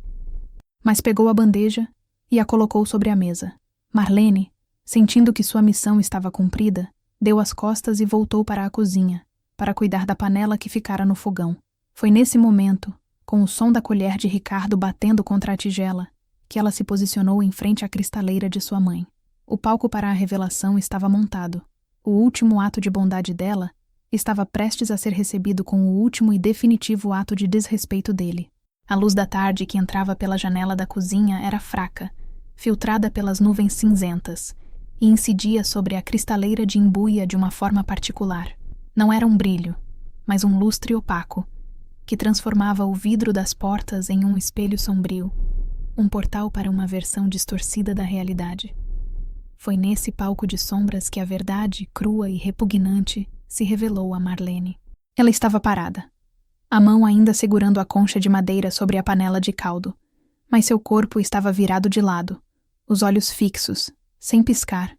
Mas pegou a bandeja e a colocou sobre a mesa. Marlene, sentindo que sua missão estava cumprida, deu as costas e voltou para a cozinha, para cuidar da panela que ficara no fogão. Foi nesse momento, com o som da colher de Ricardo batendo contra a tigela, que ela se posicionou em frente à cristaleira de sua mãe. O palco para a revelação estava montado. O último ato de bondade dela estava prestes a ser recebido com o último e definitivo ato de desrespeito dele. A luz da tarde que entrava pela janela da cozinha era fraca, filtrada pelas nuvens cinzentas, e incidia sobre a cristaleira de embuia de uma forma particular. Não era um brilho, mas um lustre opaco, que transformava o vidro das portas em um espelho sombrio, um portal para uma versão distorcida da realidade. Foi nesse palco de sombras que a verdade, crua e repugnante, se revelou a Marlene. Ela estava parada, a mão ainda segurando a concha de madeira sobre a panela de caldo, mas seu corpo estava virado de lado, os olhos fixos, sem piscar,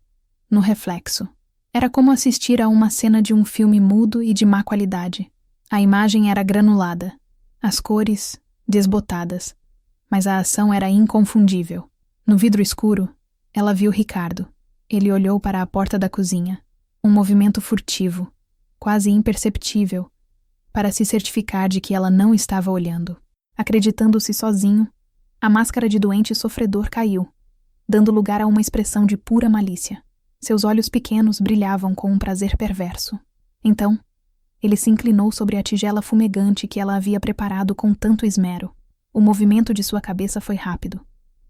no reflexo. Era como assistir a uma cena de um filme mudo e de má qualidade. A imagem era granulada, as cores desbotadas, mas a ação era inconfundível. No vidro escuro, ela viu Ricardo. Ele olhou para a porta da cozinha, um movimento furtivo, quase imperceptível, para se certificar de que ela não estava olhando. Acreditando-se sozinho, a máscara de doente sofredor caiu, dando lugar a uma expressão de pura malícia. Seus olhos pequenos brilhavam com um prazer perverso. Então, ele se inclinou sobre a tigela fumegante que ela havia preparado com tanto esmero. O movimento de sua cabeça foi rápido.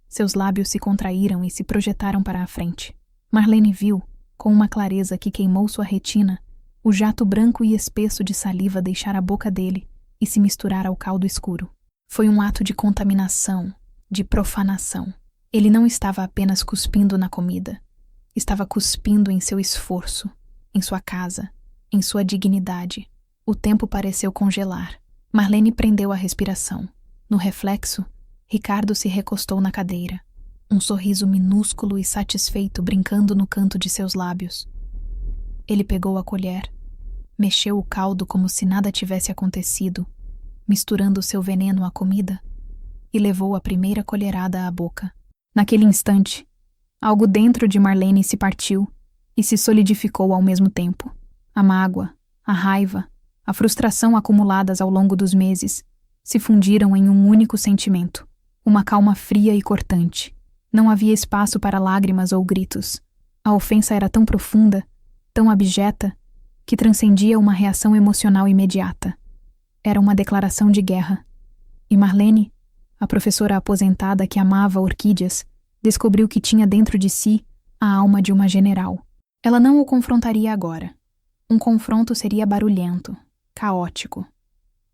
Seus lábios se contraíram e se projetaram para a frente. Marlene viu, com uma clareza que queimou sua retina, o jato branco e espesso de saliva deixar a boca dele e se misturar ao caldo escuro. Foi um ato de contaminação, de profanação. Ele não estava apenas cuspindo na comida. Estava cuspindo em seu esforço, em sua casa, em sua dignidade. O tempo pareceu congelar. Marlene prendeu a respiração. No reflexo, Ricardo se recostou na cadeira. um sorriso minúsculo e satisfeito brincando no canto de seus lábios. Ele pegou a colher, mexeu o caldo como se nada tivesse acontecido, misturando seu veneno à comida, e levou a primeira colherada à boca. Naquele instante, algo dentro de Marlene se partiu e se solidificou ao mesmo tempo. A mágoa, a raiva, a frustração acumuladas ao longo dos meses se fundiram em um único sentimento, uma calma fria e cortante. Não havia espaço para lágrimas ou gritos. A ofensa era tão profunda, tão abjeta, que transcendia uma reação emocional imediata. Era uma declaração de guerra. E Marlene, a professora aposentada que amava orquídeas, descobriu que tinha dentro de si a alma de uma general. Ela não o confrontaria agora. Um confronto seria barulhento, caótico.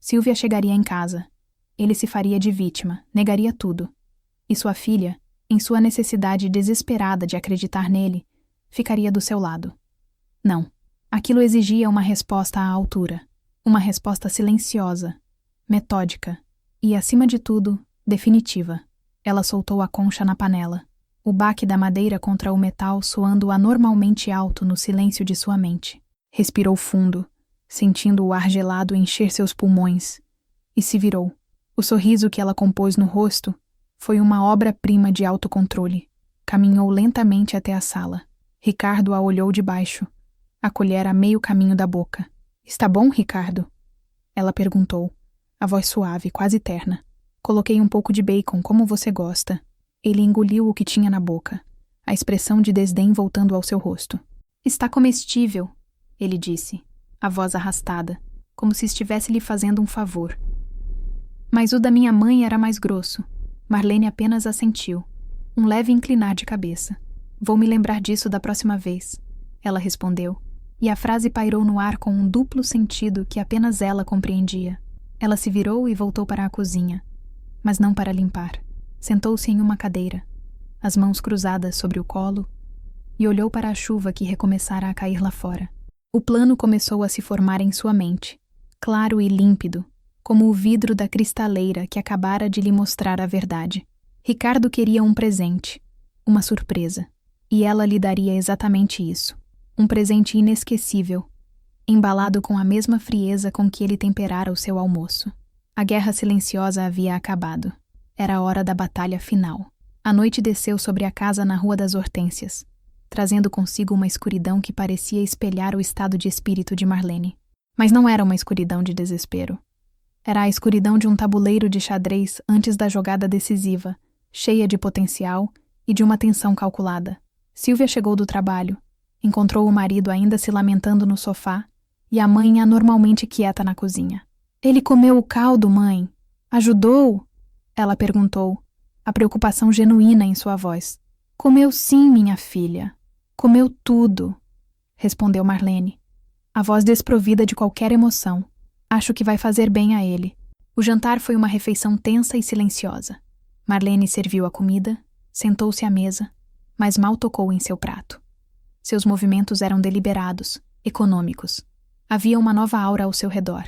Silvia chegaria em casa. Ele se faria de vítima, negaria tudo. E sua filha, em sua necessidade desesperada de acreditar nele, ficaria do seu lado. Não. Aquilo exigia uma resposta à altura. Uma resposta silenciosa, metódica e, acima de tudo, definitiva. Ela soltou a concha na panela, o baque da madeira contra o metal soando anormalmente alto no silêncio de sua mente. Respirou fundo, sentindo o ar gelado encher seus pulmões, e se virou. O sorriso que ela compôs no rosto foi uma obra-prima de autocontrole. Caminhou lentamente até a sala. Ricardo a olhou de baixo, a colher a meio caminho da boca. "Está bom, Ricardo?" Ela perguntou, a voz suave, quase terna. "Coloquei um pouco de bacon, como você gosta." Ele engoliu o que tinha na boca, a expressão de desdém voltando ao seu rosto. "Está comestível," ele disse, a voz arrastada, como se estivesse lhe fazendo um favor. Mas o da minha mãe era mais grosso. Marlene apenas assentiu, um leve inclinar de cabeça. "Vou me lembrar disso da próxima vez," ela respondeu, e a frase pairou no ar com um duplo sentido que apenas ela compreendia. Ela se virou e voltou para a cozinha, mas não para limpar. Sentou-se em uma cadeira, as mãos cruzadas sobre o colo, e olhou para a chuva que recomeçara a cair lá fora. O plano começou a se formar em sua mente, claro e límpido, como o vidro da cristaleira que acabara de lhe mostrar a verdade. Ricardo queria um presente, uma surpresa, e ela lhe daria exatamente isso. Um presente inesquecível, embalado com a mesma frieza com que ele temperara o seu almoço. A guerra silenciosa havia acabado. Era a hora da batalha final. A noite desceu sobre a casa na Rua das Hortênsias, trazendo consigo uma escuridão que parecia espelhar o estado de espírito de Marlene. Mas não era uma escuridão de desespero. Era a escuridão de um tabuleiro de xadrez antes da jogada decisiva, cheia de potencial e de uma tensão calculada. Silvia chegou do trabalho. Encontrou o marido ainda se lamentando no sofá e a mãe anormalmente quieta na cozinha. "Ele comeu o caldo, mãe? Ajudou?" Ela perguntou, a preocupação genuína em sua voz. "Comeu sim, minha filha. Comeu tudo," respondeu Marlene, a voz desprovida de qualquer emoção. "Acho que vai fazer bem a ele." O jantar foi uma refeição tensa e silenciosa. Marlene serviu a comida, sentou-se à mesa, mas mal tocou em seu prato. Seus movimentos eram deliberados, econômicos. Havia uma nova aura ao seu redor.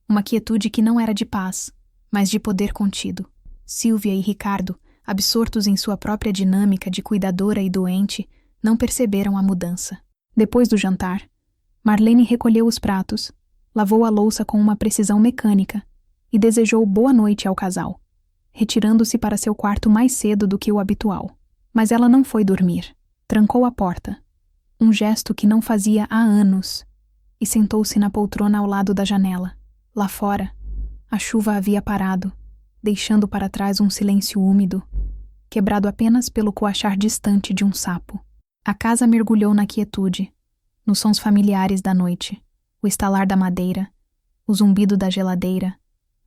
Uma quietude que não era de paz, mas de poder contido. Silvia e Ricardo, absortos em sua própria dinâmica de cuidadora e doente, não perceberam a mudança. Depois do jantar, Marlene recolheu os pratos, lavou a louça com uma precisão mecânica e desejou boa noite ao casal, retirando-se para seu quarto mais cedo do que o habitual. Mas ela não foi dormir. Trancou a porta, um gesto que não fazia há anos, e sentou-se na poltrona ao lado da janela. Lá fora, a chuva havia parado, deixando para trás um silêncio úmido, quebrado apenas pelo coachar distante de um sapo. A casa mergulhou na quietude, nos sons familiares da noite, o estalar da madeira, o zumbido da geladeira,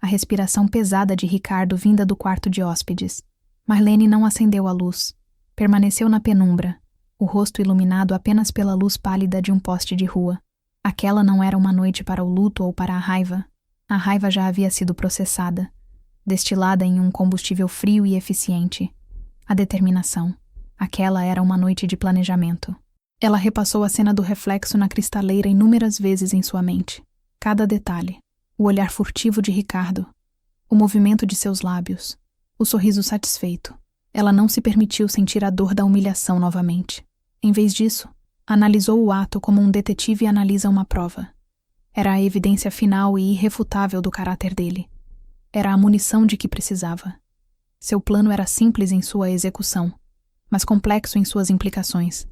a respiração pesada de Ricardo vinda do quarto de hóspedes. Marlene não acendeu a luz, permaneceu na penumbra, o rosto iluminado apenas pela luz pálida de um poste de rua. Aquela não era uma noite para o luto ou para a raiva. A raiva já havia sido processada, destilada em um combustível frio e eficiente. A determinação. Aquela era uma noite de planejamento. Ela repassou a cena do reflexo na cristaleira inúmeras vezes em sua mente. Cada detalhe. O olhar furtivo de Ricardo. O movimento de seus lábios. O sorriso satisfeito. Ela não se permitiu sentir a dor da humilhação novamente. Em vez disso, analisou o ato como um detetive analisa uma prova. Era a evidência final e irrefutável do caráter dele. Era a munição de que precisava. Seu plano era simples em sua execução, mas complexo em suas implicações.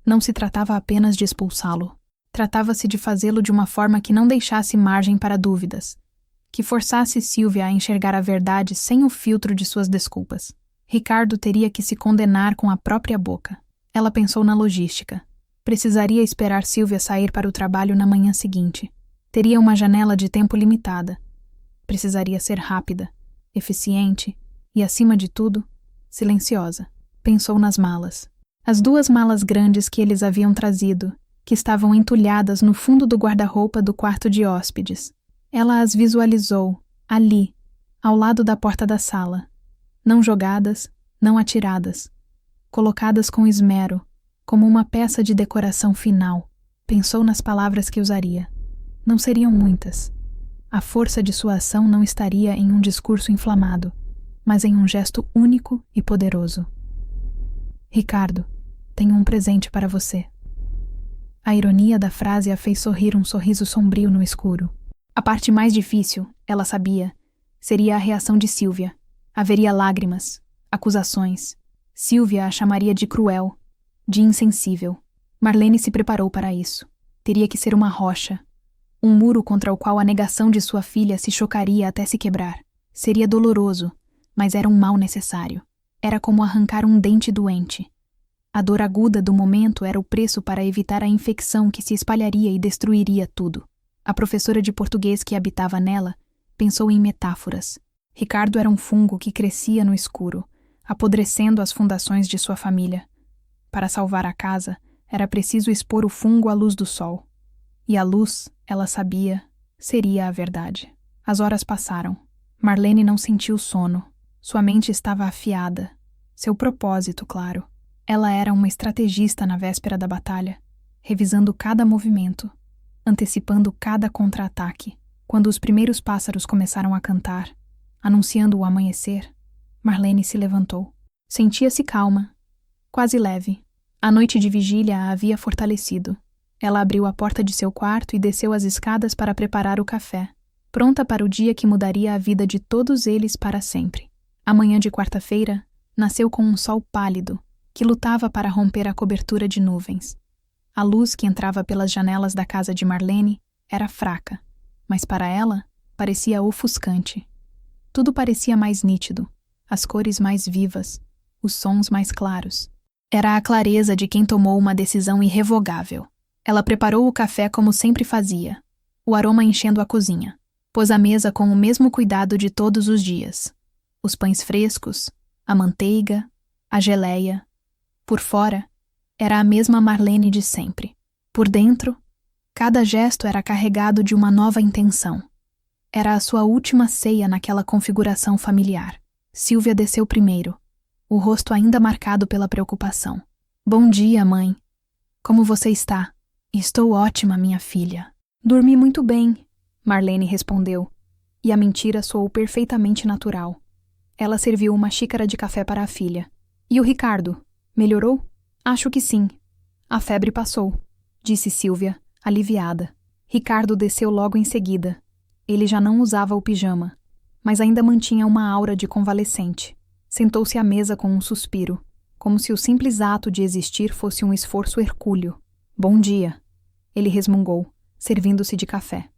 Não se tratava apenas de expulsá-lo. Tratava-se de fazê-lo de uma forma que não deixasse margem para dúvidas, que forçasse Sylvia a enxergar a verdade sem o filtro de suas desculpas. Ricardo teria que se condenar com a própria boca. Ela pensou na logística. Precisaria esperar Sylvia sair para o trabalho na manhã seguinte. Teria uma janela de tempo limitada. Precisaria ser rápida, eficiente e, acima de tudo, silenciosa. Pensou nas malas. As 2 malas grandes que eles haviam trazido, que estavam entulhadas no fundo do guarda-roupa do quarto de hóspedes. Ela as visualizou, ali, ao lado da porta da sala. Não jogadas, não atiradas. Colocadas com esmero, como uma peça de decoração final. Pensou nas palavras que usaria. Não seriam muitas. A força de sua ação não estaria em um discurso inflamado, mas em um gesto único e poderoso. Ricardo, tenho um presente para você. A ironia da frase a fez sorrir um sorriso sombrio no escuro. A parte mais difícil, ela sabia, seria a reação de Sylvia. Haveria lágrimas, acusações. Sylvia a chamaria de cruel, de insensível. Marlene se preparou para isso. Teria que ser uma rocha, um muro contra o qual a negação de sua filha se chocaria até se quebrar. Seria doloroso, mas era um mal necessário. Era como arrancar um dente doente. A dor aguda do momento era o preço para evitar a infecção que se espalharia e destruiria tudo. A professora de português que habitava nela pensou em metáforas. Ricardo era um fungo que crescia no escuro, apodrecendo as fundações de sua família. Para salvar a casa, era preciso expor o fungo à luz do sol. E a luz, ela sabia, seria a verdade. As horas passaram. Marlene não sentiu sono. Sua mente estava afiada. Seu propósito, claro. Ela era uma estrategista na véspera da batalha, revisando cada movimento, antecipando cada contra-ataque. Quando os primeiros pássaros começaram a cantar, anunciando o amanhecer, Marlene se levantou. Sentia-se calma, quase leve. A noite de vigília a havia fortalecido. Ela abriu a porta de seu quarto e desceu as escadas para preparar o café, pronta para o dia que mudaria a vida de todos eles para sempre. A manhã de quarta-feira nasceu com um sol pálido, que lutava para romper a cobertura de nuvens. A luz que entrava pelas janelas da casa de Marlene era fraca, mas para ela parecia ofuscante. Tudo parecia mais nítido, as cores mais vivas, os sons mais claros. Era a clareza de quem tomou uma decisão irrevogável. Ela preparou o café como sempre fazia, o aroma enchendo a cozinha. Pôs a mesa com o mesmo cuidado de todos os dias. Os pães frescos, a manteiga, a geleia. Por fora, era a mesma Marlene de sempre. Por dentro, cada gesto era carregado de uma nova intenção. Era a sua última ceia naquela configuração familiar. Sylvia desceu primeiro, o rosto ainda marcado pela preocupação. Bom dia, mãe. Como você está? Estou ótima, minha filha. Dormi muito bem, Marlene respondeu, e a mentira soou perfeitamente natural. Ela serviu uma xícara de café para a filha. E o Ricardo? Melhorou? Acho que sim. A febre passou, disse Sylvia, aliviada. Ricardo desceu logo em seguida. Ele já não usava o pijama, mas ainda mantinha uma aura de convalescente. Sentou-se à mesa com um suspiro, como se o simples ato de existir fosse um esforço hercúleo. Bom dia, ele resmungou, servindo-se de café.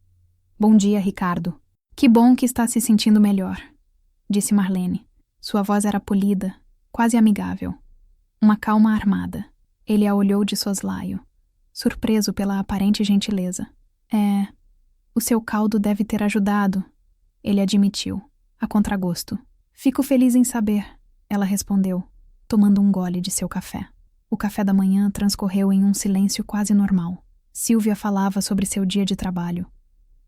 Bom dia, Ricardo. Que bom que está se sentindo melhor, disse Marlene. Sua voz era polida, quase amigável. Uma calma armada. Ele a olhou de soslaio, surpreso pela aparente gentileza. O seu caldo deve ter ajudado, ele admitiu, a contragosto. Fico feliz em saber, ela respondeu, tomando um gole de seu café. O café da manhã transcorreu em um silêncio quase normal. Sylvia falava sobre seu dia de trabalho.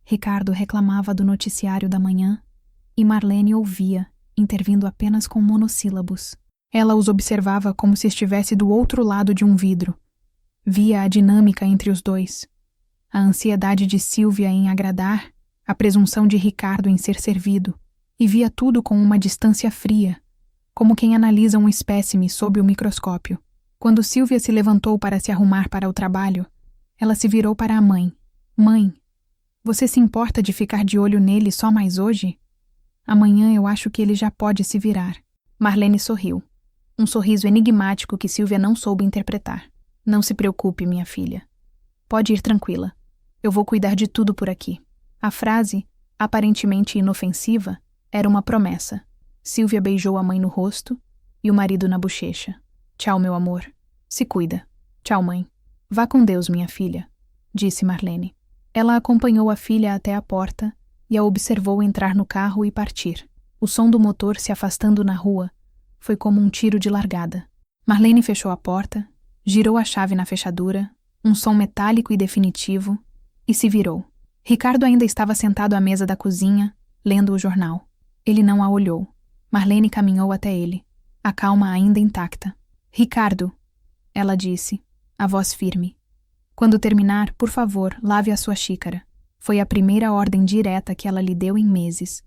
Ricardo reclamava do noticiário da manhã e Marlene ouvia, intervindo apenas com monossílabos. Ela os observava como se estivesse do outro lado de um vidro. Via a dinâmica entre os dois. A ansiedade de Sylvia em agradar, a presunção de Ricardo em ser servido, e via tudo com uma distância fria, como quem analisa um espécime sob o microscópio. Quando Sylvia se levantou para se arrumar para o trabalho, ela se virou para a mãe. Mãe, você se importa de ficar de olho nele só mais hoje? Amanhã eu acho que ele já pode se virar. Marlene sorriu. Um sorriso enigmático que Sylvia não soube interpretar. Não se preocupe, minha filha. Pode ir tranquila. Eu vou cuidar de tudo por aqui. A frase, aparentemente inofensiva, era uma promessa. Sylvia beijou a mãe no rosto e o marido na bochecha. Tchau, meu amor. Se cuida. Tchau, mãe. Vá com Deus, minha filha, disse Marlene. Ela acompanhou a filha até a porta e a observou entrar no carro e partir. O som do motor se afastando na rua foi como um tiro de largada. Marlene fechou a porta, girou a chave na fechadura, um som metálico e definitivo, e se virou. Ricardo ainda estava sentado à mesa da cozinha, lendo o jornal. Ele não a olhou. Marlene caminhou até ele, a calma ainda intacta. Ricardo, ela disse, a voz firme. Quando terminar, por favor, lave a sua xícara. Foi a primeira ordem direta que ela lhe deu em meses.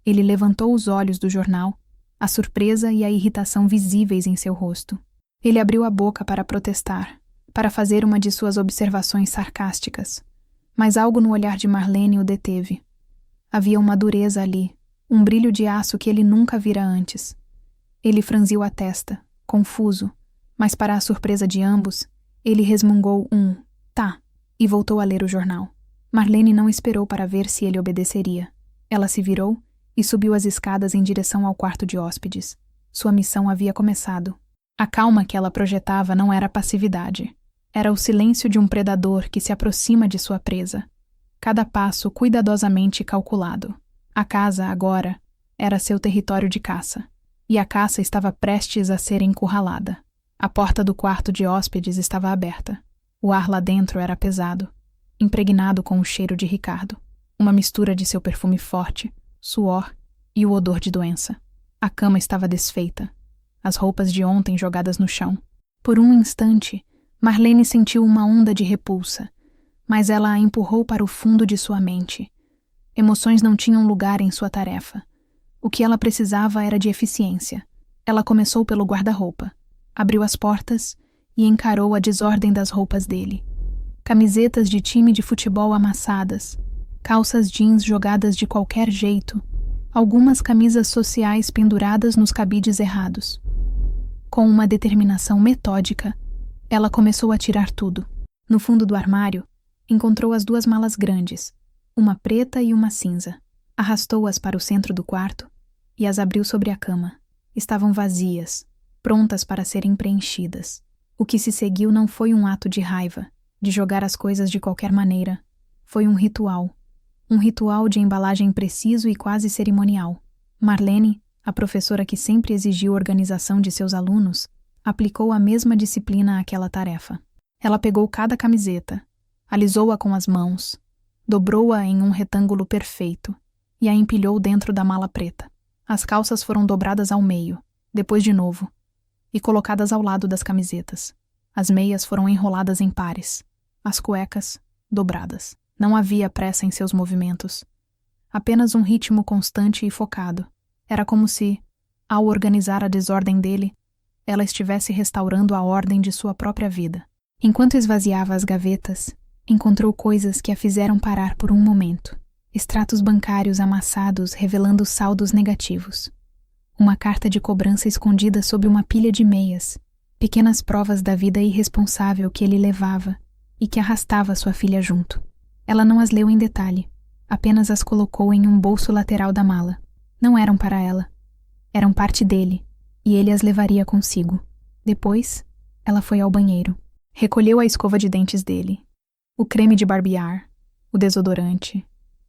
Ele levantou os olhos do jornal, a surpresa e a irritação visíveis em seu rosto. Ele abriu a boca para protestar, para fazer uma de suas observações sarcásticas. Mas algo no olhar de Marlene o deteve. Havia uma dureza ali, um brilho de aço que ele nunca vira antes. Ele franziu a testa, confuso, mas para a surpresa de ambos, ele resmungou um "tá" e voltou a ler o jornal. Marlene não esperou para ver se ele obedeceria. Ela se virou e subiu as escadas em direção ao quarto de hóspedes. Sua missão havia começado. A calma que ela projetava não era passividade. Era o silêncio de um predador que se aproxima de sua presa. Cada passo cuidadosamente calculado. A casa, agora, era seu território de caça. E a caça estava prestes a ser encurralada. A porta do quarto de hóspedes estava aberta. O ar lá dentro era pesado, impregnado com o cheiro de Ricardo. Uma mistura de seu perfume forte, suor e o odor de doença. A cama estava desfeita. As roupas de ontem jogadas no chão. Por um instante, Marlene sentiu uma onda de repulsa, mas ela a empurrou para o fundo de sua mente. Emoções não tinham lugar em sua tarefa. O que ela precisava era de eficiência. Ela começou pelo guarda-roupa, abriu as portas e encarou a desordem das roupas dele. Camisetas de time de futebol amassadas, calças jeans jogadas de qualquer jeito, algumas camisas sociais penduradas nos cabides errados. Com uma determinação metódica, ela começou a tirar tudo. No fundo do armário, encontrou as 2 malas grandes, uma preta e uma cinza. Arrastou-as para o centro do quarto e as abriu sobre a cama. Estavam vazias, prontas para serem preenchidas. O que se seguiu não foi um ato de raiva, de jogar as coisas de qualquer maneira. Foi um ritual. Um ritual de embalagem preciso e quase cerimonial. Marlene, a professora que sempre exigiu organização de seus alunos, aplicou a mesma disciplina àquela tarefa. Ela pegou cada camiseta, alisou-a com as mãos, dobrou-a em um retângulo perfeito e a empilhou dentro da mala preta. As calças foram dobradas ao meio, depois de novo, e colocadas ao lado das camisetas. As meias foram enroladas em pares, as cuecas dobradas. Não havia pressa em seus movimentos. Apenas um ritmo constante e focado. Era como se, ao organizar a desordem dele, ela estivesse restaurando a ordem de sua própria vida. Enquanto esvaziava as gavetas, encontrou coisas que a fizeram parar por um momento. Extratos bancários amassados revelando saldos negativos. Uma carta de cobrança escondida sob uma pilha de meias. Pequenas provas da vida irresponsável que ele levava e que arrastava sua filha junto. Ela não as leu em detalhe, apenas as colocou em um bolso lateral da mala. Não eram para ela. Eram parte dele, e ele as levaria consigo. Depois, ela foi ao banheiro. Recolheu a escova de dentes dele, o creme de barbear, o desodorante,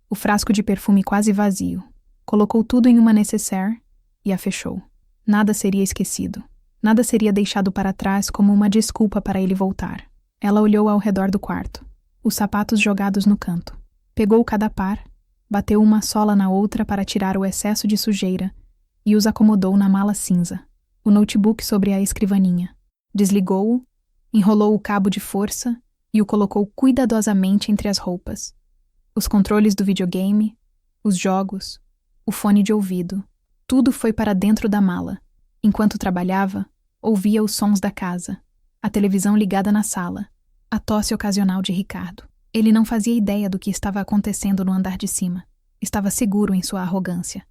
o frasco de perfume quase vazio. Colocou tudo em uma nécessaire e a fechou. Nada seria esquecido. Nada seria deixado para trás como uma desculpa para ele voltar. Ela olhou ao redor do quarto. Os sapatos jogados no canto. Pegou cada par, bateu uma sola na outra para tirar o excesso de sujeira e os acomodou na mala cinza, o notebook sobre a escrivaninha. Desligou-o, enrolou o cabo de força e o colocou cuidadosamente entre as roupas. Os controles do videogame, os jogos, o fone de ouvido, tudo foi para dentro da mala. Enquanto trabalhava, ouvia os sons da casa, a televisão ligada na sala, a tosse ocasional de Ricardo. Ele não fazia ideia do que estava acontecendo no andar de cima. Estava seguro em sua arrogância,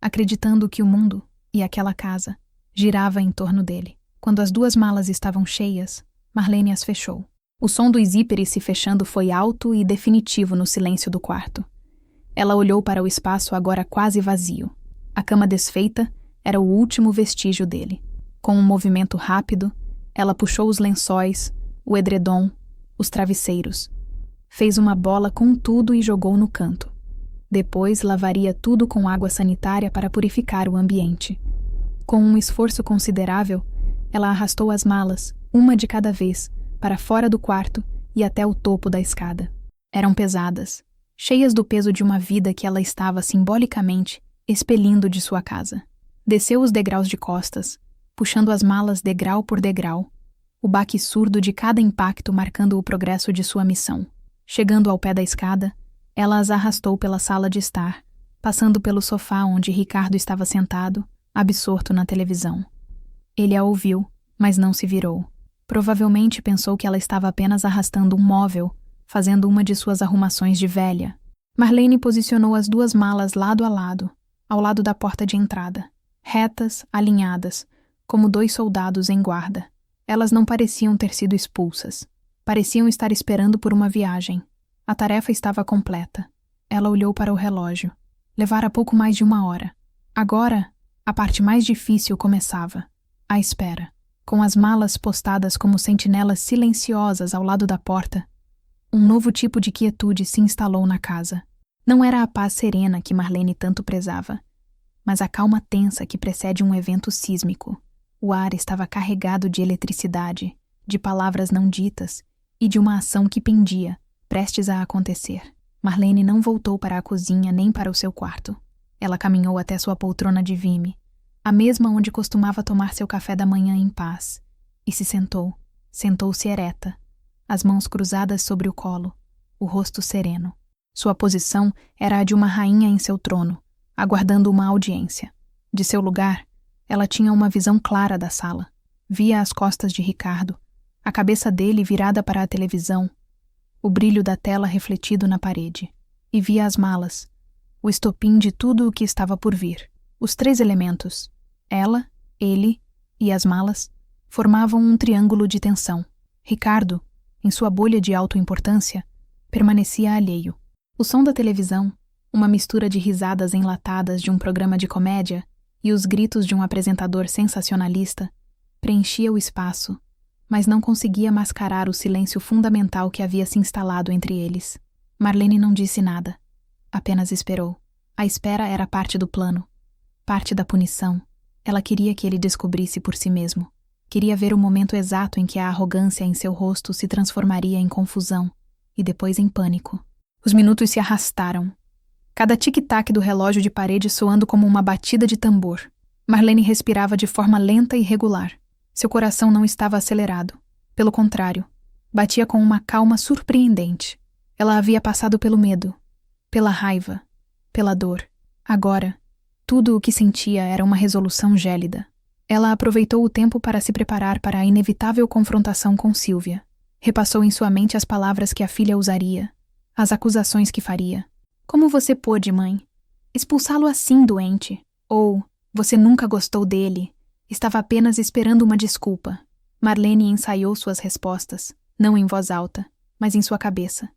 acreditando que o mundo e aquela casa girava em torno dele. Quando as 2 malas estavam cheias, Marlene as fechou. O som dos zíperes se fechando foi alto e definitivo no silêncio do quarto. Ela olhou para o espaço agora quase vazio. A cama desfeita era o último vestígio dele. Com um movimento rápido, ela puxou os lençóis, o edredom, os travesseiros. Fez uma bola com tudo e jogou no canto. Depois lavaria tudo com água sanitária para purificar o ambiente. Com um esforço considerável, ela arrastou as malas, uma de cada vez, para fora do quarto e até o topo da escada. Eram pesadas, cheias do peso de uma vida que ela estava simbolicamente expelindo de sua casa. Desceu os degraus de costas, puxando as malas degrau por degrau, o baque surdo de cada impacto marcando o progresso de sua missão. Chegando ao pé da escada, ela as arrastou pela sala de estar, passando pelo sofá onde Ricardo estava sentado, absorto na televisão. Ele a ouviu, mas não se virou. Provavelmente pensou que ela estava apenas arrastando um móvel, fazendo uma de suas arrumações de velha. Marlene posicionou as 2 malas lado a lado, ao lado da porta de entrada, retas, alinhadas, como 2 soldados em guarda. Elas não pareciam ter sido expulsas. Pareciam estar esperando por uma viagem. A tarefa estava completa. Ela olhou para o relógio. Levara pouco mais de 1 hora. Agora, a parte mais difícil começava. A espera. Com as malas postadas como sentinelas silenciosas ao lado da porta, um novo tipo de quietude se instalou na casa. Não era a paz serena que Marlene tanto prezava, mas a calma tensa que precede um evento sísmico. O ar estava carregado de eletricidade, de palavras não ditas e de uma ação que pendia, prestes a acontecer. Marlene não voltou para a cozinha nem para o seu quarto. Ela caminhou até sua poltrona de vime, a mesma onde costumava tomar seu café da manhã em paz, e se sentou. Sentou-se ereta, as mãos cruzadas sobre o colo, o rosto sereno. Sua posição era a de uma rainha em seu trono, aguardando uma audiência. De seu lugar, ela tinha uma visão clara da sala. Via as costas de Ricardo, a cabeça dele virada para a televisão, o brilho da tela refletido na parede. E via as malas, o estopim de tudo o que estava por vir. Os 3 elementos, ela, ele e as malas, formavam um triângulo de tensão. Ricardo, em sua bolha de autoimportância, permanecia alheio. O som da televisão, uma mistura de risadas enlatadas de um programa de comédia e os gritos de um apresentador sensacionalista, preenchia o espaço, mas não conseguia mascarar o silêncio fundamental que havia se instalado entre eles. Marlene não disse nada, apenas esperou. A espera era parte do plano, parte da punição. Ela queria que ele descobrisse por si mesmo. Queria ver o momento exato em que a arrogância em seu rosto se transformaria em confusão e depois em pânico. Os minutos se arrastaram, cada tic-tac do relógio de parede soando como uma batida de tambor. Marlene respirava de forma lenta e regular. Seu coração não estava acelerado. Pelo contrário, batia com uma calma surpreendente. Ela havia passado pelo medo, pela raiva, pela dor. Agora, tudo o que sentia era uma resolução gélida. Ela aproveitou o tempo para se preparar para a inevitável confrontação com Silvia. Repassou em sua mente as palavras que a filha usaria, as acusações que faria. Como você pôde, mãe? Expulsá-lo assim, doente? Ou, você nunca gostou dele? Estava apenas esperando uma desculpa. Marlene ensaiou suas respostas, não em voz alta, mas em sua cabeça.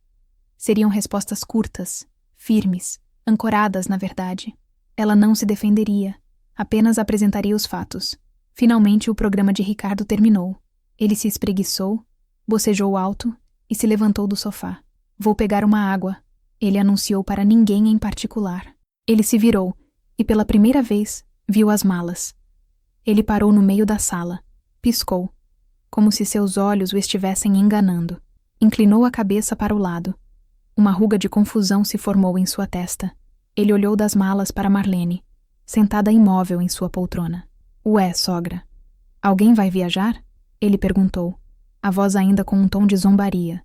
Seriam respostas curtas, firmes, ancoradas na verdade. Ela não se defenderia, apenas apresentaria os fatos. Finalmente o programa de Ricardo terminou. Ele se espreguiçou, bocejou alto e se levantou do sofá. Vou pegar uma água, ele anunciou para ninguém em particular. Ele se virou e pela primeira vez viu as malas. Ele parou no meio da sala, piscou, como se seus olhos o estivessem enganando. Inclinou a cabeça para o lado. Uma ruga de confusão se formou em sua testa. Ele olhou das malas para Marlene, sentada imóvel em sua poltrona. Ué, sogra, alguém vai viajar? Ele perguntou, a voz ainda com um tom de zombaria,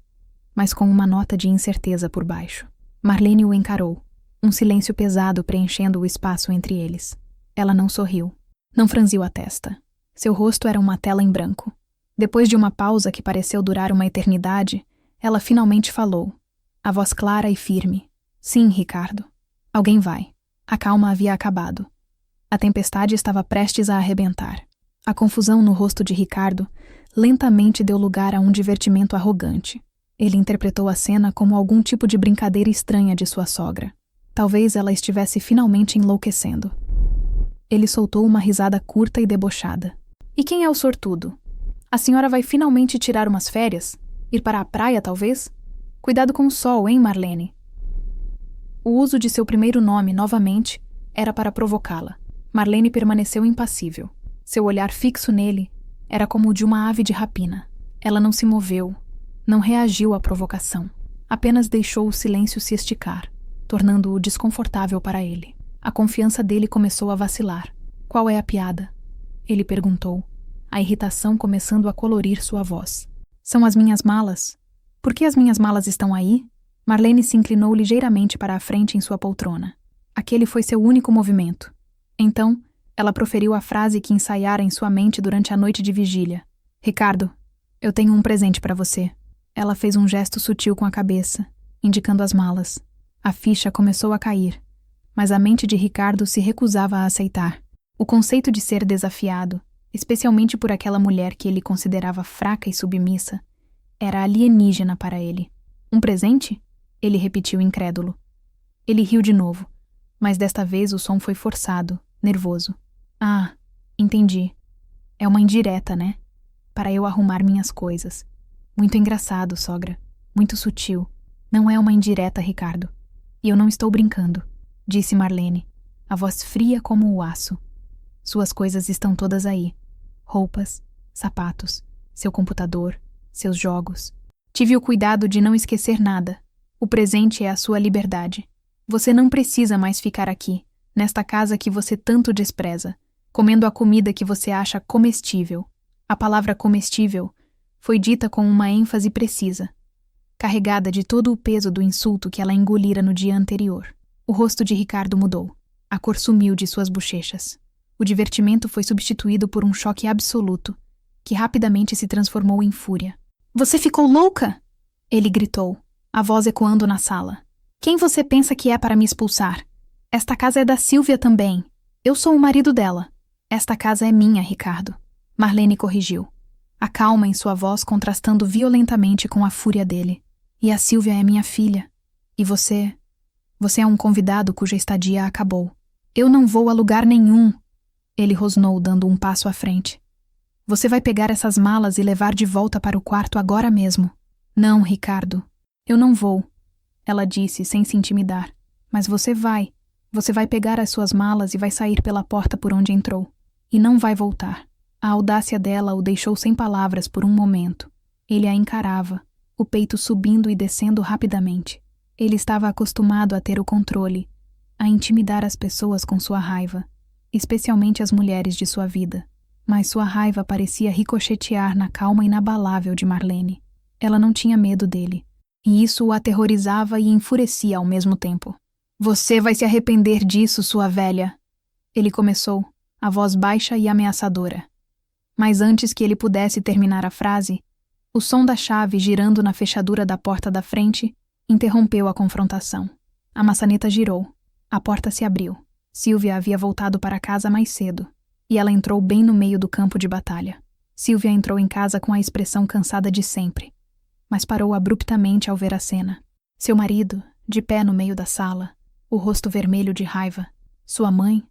mas com uma nota de incerteza por baixo. Marlene o encarou, um silêncio pesado preenchendo o espaço entre eles. Ela não sorriu. Não franziu a testa. Seu rosto era uma tela em branco. Depois de uma pausa que pareceu durar uma eternidade, ela finalmente falou, a voz clara e firme. Sim, Ricardo. Alguém vai. A calma havia acabado. A tempestade estava prestes a arrebentar. A confusão no rosto de Ricardo lentamente deu lugar a um divertimento arrogante. Ele interpretou a cena como algum tipo de brincadeira estranha de sua sogra. Talvez ela estivesse finalmente enlouquecendo. Ele soltou uma risada curta e debochada. E quem é o sortudo? A senhora vai finalmente tirar umas férias? Ir para a praia, talvez? Cuidado com o sol, hein, Marlene? O uso de seu primeiro nome, novamente, era para provocá-la. Marlene permaneceu impassível. Seu olhar fixo nele era como o de uma ave de rapina. Ela não se moveu, não reagiu à provocação. Apenas deixou o silêncio se esticar, tornando-o desconfortável para ele. A confiança dele começou a vacilar. Qual é a piada? Ele perguntou, a irritação começando a colorir sua voz. São as minhas malas. Por que as minhas malas estão aí? Marlene se inclinou ligeiramente para a frente em sua poltrona. Aquele foi seu único movimento. Então, ela proferiu a frase que ensaiara em sua mente durante a noite de vigília. Ricardo, eu tenho um presente para você. Ela fez um gesto sutil com a cabeça, indicando as malas. A ficha começou a cair, mas a mente de Ricardo se recusava a aceitar. O conceito de ser desafiado, especialmente por aquela mulher que ele considerava fraca e submissa, era alienígena para ele. Um presente? Ele repetiu incrédulo. Ele riu de novo, mas desta vez o som foi forçado, nervoso. Ah, entendi. É uma indireta, né? Para eu arrumar minhas coisas. Muito engraçado, sogra. Muito sutil. Não é uma indireta, Ricardo. E eu não estou brincando, disse Marlene, a voz fria como o aço. Suas coisas estão todas aí. Roupas, sapatos, seu computador, seus jogos. Tive o cuidado de não esquecer nada. O presente é a sua liberdade. Você não precisa mais ficar aqui, nesta casa que você tanto despreza, comendo a comida que você acha comestível. A palavra comestível foi dita com uma ênfase precisa, carregada de todo o peso do insulto que ela engolira no dia anterior. O rosto de Ricardo mudou. A cor sumiu de suas bochechas. O divertimento foi substituído por um choque absoluto, que rapidamente se transformou em fúria. Você ficou louca? Ele gritou, a voz ecoando na sala. Quem você pensa que é para me expulsar? Esta casa é da Sílvia também. Eu sou o marido dela. Esta casa é minha, Ricardo. Marlene corrigiu, a calma em sua voz contrastando violentamente com a fúria dele. E a Sílvia é minha filha. E você... Você é um convidado cuja estadia acabou. Eu não vou a lugar nenhum. Ele rosnou, dando um passo à frente. Você vai pegar essas malas e levar de volta para o quarto agora mesmo. Não, Ricardo. Eu não vou. Ela disse, sem se intimidar. Mas você vai. Você vai pegar as suas malas e vai sair pela porta por onde entrou. E não vai voltar. A audácia dela o deixou sem palavras por um momento. Ele a encarava, o peito subindo e descendo rapidamente. Ele estava acostumado a ter o controle, a intimidar as pessoas com sua raiva, especialmente as mulheres de sua vida. Mas sua raiva parecia ricochetear na calma inabalável de Marlene. Ela não tinha medo dele, e isso o aterrorizava e enfurecia ao mesmo tempo. Você vai se arrepender disso, sua velha! Ele começou, a voz baixa e ameaçadora. Mas antes que ele pudesse terminar a frase, o som da chave girando na fechadura da porta da frente interrompeu a confrontação. A maçaneta girou. A porta se abriu. Sílvia havia voltado para casa mais cedo, e ela entrou bem no meio do campo de batalha. Sílvia entrou em casa com a expressão cansada de sempre, mas parou abruptamente ao ver a cena. Seu marido, de pé no meio da sala, o rosto vermelho de raiva. Sua mãe,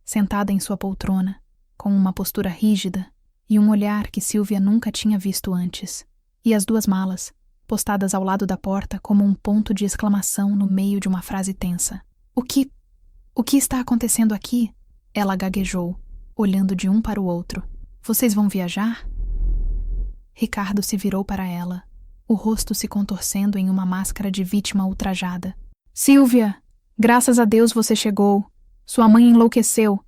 sentada em sua poltrona, com uma postura rígida e um olhar que Sílvia nunca tinha visto antes. E as duas malas, postadas ao lado da porta como um ponto de exclamação no meio de uma frase tensa. O que está acontecendo aqui? Ela gaguejou, olhando de um para o outro. Vocês vão viajar? Ricardo se virou para ela, o rosto se contorcendo em uma máscara de vítima ultrajada. Sílvia, graças a Deus você chegou. Sua mãe enlouqueceu.